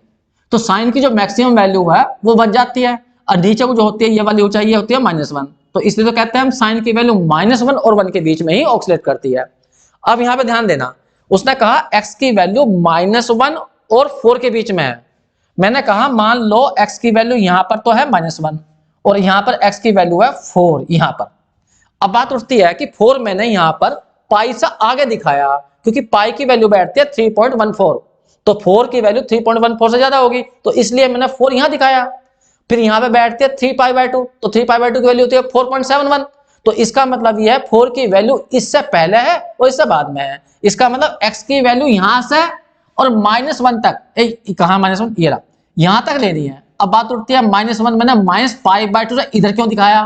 तो साइन की जो मैक्सिमम वैल्यू है वो बच जाती है, और नीचे को जो होती है ये वाली ऊंचाई ये होती है -1। तो इसलिए तो कहते हैं हम साइन की वैल्यू -1 और 1 के बीच में ही ऑक्सीलेट करती है। अब यहाँ पे ध्यान देना, उसने कहा x की वैल्यू -1 और 4 के बीच में है। मैंने कहा मान लो x की वैल्यू यहाँ पर तो है -1 और यहाँ पर x की वैल्यू है 4 यहाँ पर। अब बात उठती है कि 4 मैंने यहाँ पर पाई से आगे दिखाया, क्योंकि पाई की वैल्यू बैठती है 3.14, तो 4 की वैल्यू 3.14 से ज्यादा होगी, तो इसलिए मैंने 4 यहां दिखाया। फिर यहां पे बैठती है 3π/2, तो 3π/2 की वैल्यू होती है 4.71। तो इसका मतलब यह है 4 की वैल्यू इससे पहले है और इससे बाद में है। इसका मतलब x की वैल्यू यहां से और -1 तक, कहां -1, ये रहा, यहां तक लेनी है। अब बात उठती है -1 मैंने -π/2 से इधर क्यों दिखाया,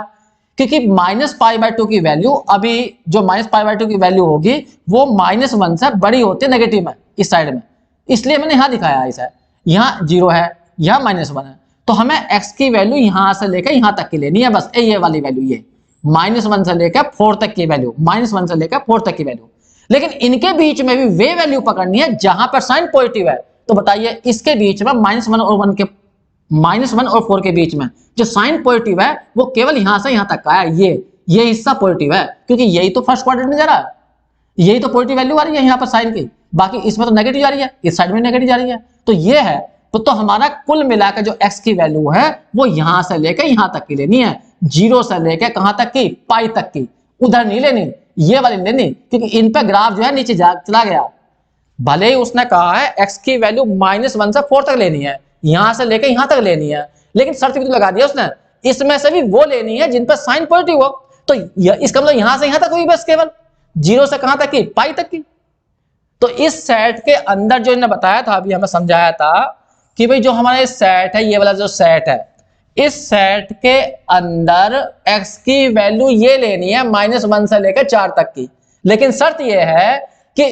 क्योंकि -π/2 की वैल्यू, अभी जो -π/2 की वैल्यू होगी वो -1 से बड़ी होती है नेगेटिव में, इस साइड में, इसलिए मैंने यहां दिखाया है। इसे यहाँ 0 है, यहाँ -1 है, तो हमें x की वैल्यू यहां से लेकर यहां तक की लेनी है, बस ये वाली वैल्यू, ये -1 से लेकर 4 तक की वैल्यू, -1 से लेकर 4 तक की वैल्यू। लेकिन इनके बीच में भी वे वैल्यू पकड़नी है जहां पर साइन पॉजिटिव है। तो बताइए इसके बीच में -1 और 4 के बीच में जो साइन पॉजिटिव है वो केवल यहां से यहां तक का है, ये हिस्सा पॉजिटिव है, क्योंकि यही तो फर्स्ट क्वाड्रेंट में जा रहा है, यही तो पॉजिटिव वैल्यू आ रही है यहाँ पर साइन की, बाकी इसमें तो नेगेटिव जा रही है, इस साइड में नेगेटिव जा रही है। तो ये है, तो हमारा कुल मिलाकर जो x की वैल्यू है वो यहां से लेकर यहां तक की लेनी है, 0 से लेकर कहां तक की, पाई तक की, उधर नहीं लेनी, ये वाली लेनी, क्योंकि इन पे ग्राफ जो है नीचे चला गया। भले ही उसने कहा है x की वैल्यू -1 से 4 तक लेनी है, यहां से लेकर यहां तक लेनी है, लेकिन शर्त भी तो लगा दिया उसने, इसमें से भी वो लेनी है जिन पर साइन पॉजिटिव हो। तो इसका मतलब यहां से यहां तक हुई बस, केवल 0 से कहां तक की, पाई तक की। तो इस सेट के अंदर जो इन्होंने बताया था, अभी हमें समझाया था कि भाई जो हमारा सेट है, ये वाला जो सेट है, इस सेट के अंदर x की वैल्यू ये लेनी है -1 से लेकर 4 तक की, लेकिन शर्त ये है कि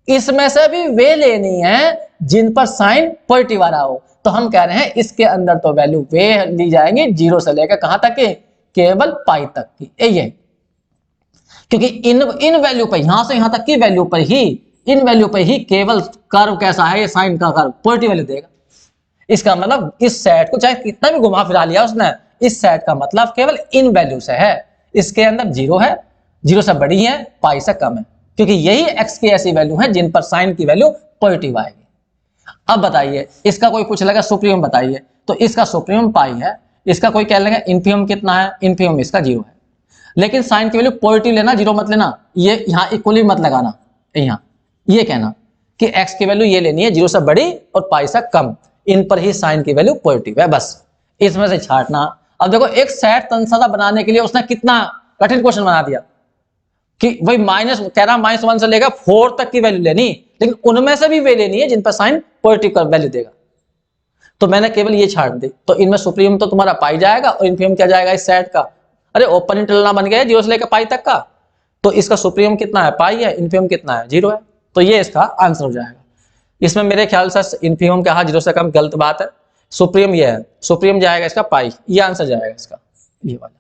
इसमें से भी वे लेनी है जिन पर साइन पॉजिटिव आ रहा हो। तो हम कह रहे हैं इसके अंदर तो वैल्यू वे ली जाएंगी 0 से लेकर कहां तक की, केवल पाई तक की, यही है। क्योंकि इन वैल्यू पर, यहां से यहां तक की वैल्यू पर ही, इन वैल्यू पर ही केवल कर्व कैसा है, ये साइन का कर्व पॉजिटिव वैल्यू देगा। इसका मतलब इस सेट को चाहे कितना भी घुमा फिरा लिया उसने, इस सेट का मतलब केवल इन वैल्यू से है। इसके अंदर 0 है, 0 से बड़ी है, पाई से कम है, क्योंकि यही x की ऐसी वैल्यू है जिन पर साइन की वैल्यू पॉजिटिव आएगी। अब बताइए, इसका कोई पूछ लेगा सुप्रीम बताइए, तो इसका सुप्रीम पाई है, इसका कोई कह लेगा इन्फीमम कितना है, इन्फीमम इसका 0 है। लेकिन साइन की वैल्यू पॉजिटिव लेना, 0 मत लेना, ये यहां इक्वली मत लगाना, यहां ये कहना कि x की वैल्यू ये लेनी है 0 से बड़ी और पाई से कम, इन पर ही साइन की वैल्यू पॉजिटिव है, बस इसमें से छाटना। अब देखो एक सेट तंसादा बनाने के लिए उसने कितना कठिन क्वेश्चन बना दिया कि वही कह रहा -1 से लेकर 4 तक की वैल्यू लेनी, लेकिन उनमें से भी वे लेनी है जिन पर साइन पॉजिटिव का वैल्यू देगा। तो मैंने केवल ये छाट दी, तो इनमें सुप्रीम तो तुम्हारा पाई जाएगा और इन्फीमम क्या जाएगा इस सेट का। अरे ओपन इंटरवल ना बन गया 0 से लेकर पाई तक का, तो इसका सुप्रीम कितना है, पाई है, इन्फीमम कितना है, 0 है। तो ये इसका आंसर हो जाएगा। इसमें मेरे ख्याल से इन्फीमम कहा 0 से कम, गलत बात है। सुप्रीम ये है, सुप्रीम जाएगा इसका पाई, ये आंसर जाएगा इसका, ये वाला।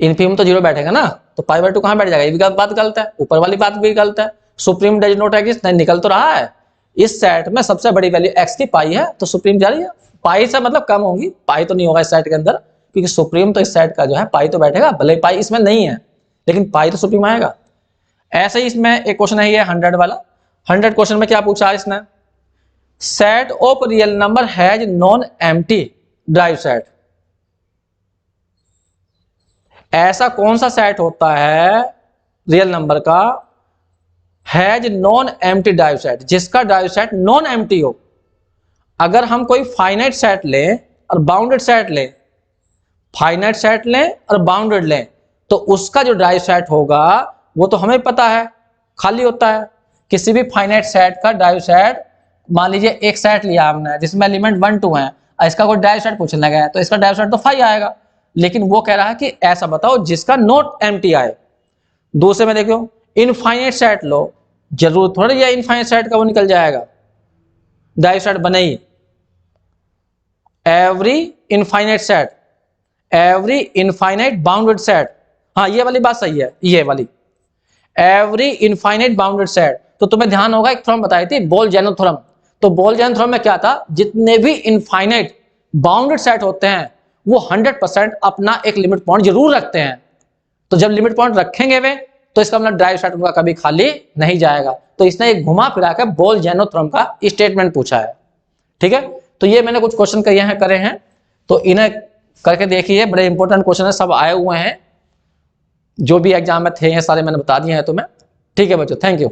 इन्फीमम तो 0 बैठेगा ना, तो π/2 कहां बैठ जाएगा, ये भी बात गलत है, ऊपर वाली बात भी गलत है। सुप्रीम डज नॉट एग्जिस्ट, नहीं निकल तो रहा है, इस सेट में सबसे बड़ी वैल्यू x की पाई है, तो सुप्रीम जा रही है। पाई से मतलब कम होगी, पाई तो नहीं होगा इस सेट के अंदर, क्योंकि सुप्रीम तो इस सेट का जो है पाई तो बैठेगा, भले पाई इसमें नहीं है लेकिन पाई तो सुप्रीम आएगा। ऐसे ही इसमें एक क्वेश्चन है ये 100 वाला। 100 क्वेश्चन में क्या पूछा है इसने, set of real number has non empty drive set. ऐसा कौन सा सेट होता है रियल नंबर का, has non empty drive set, जिसका ड्राइव सेट नॉन एम्प्टी हो। अगर हम कोई फाइनाइट सेट लें और बाउंडेड सेट लें, फाइनाइट सेट लें और बाउंडेड लें, तो उसका जो ड्राइव सेट होगा वो तो हमें पता है खाली होता है। किसी भी फाइनाइट सेट का ड्राइव सेट, मान लीजिए एक सेट लिया हमने जिसमें एलिमेंट 1 2 है, इसका कोई ड्राइव सेट पूछने लगा है तो इसका ड्राइव सेट तो 5 आएगा, लेकिन वो कह रहा है कि ऐसा बताओ जिसका नॉट एम्प्टी आए। दूसरे में देखो इनफाइनाइट सेट लो, जरूर थोड़ा ये इनफाइनाइट सेट का वो निकल जाएगा, ड्राइव सेट बने ही। Every infinite set, every infinite bounded set, हाँ ये वाली बात सही है, ये वाली एवरी इनफाइनाइट बाउंडेड सेट। तो तुम्हें ध्यान होगा एक थ्योरम बताई थी, बोल-जेनो थ्योरम। तो बोल-जेनो थ्योरम में क्या था, जितने भी इनफाइनाइट बाउंडेड सेट होते हैं वो 100% अपना एक लिमिट पॉइंट जरूर रखते हैं। तो जब लिमिट पॉइंट रखेंगे वे, तो इसका मतलब ड्राइव सेट उनका कभी खाली नहीं जाएगा। तो इसने एक घुमा फिरा कर बोल-जेनो थ्योरम का स्टेटमेंट पूछा है, ठीक है। तो ये मैंने कुछ क्वेश्चन करे हैं, तो इन्हें करके देखिए, बड़े इंपॉर्टेंट क्वेश्चन है, सब आए हुए हैं, जो भी एग्जाम में थे ये सारे मैंने बता दिए हैं तुम्हें, ठीक है बच्चों, थैंक यू।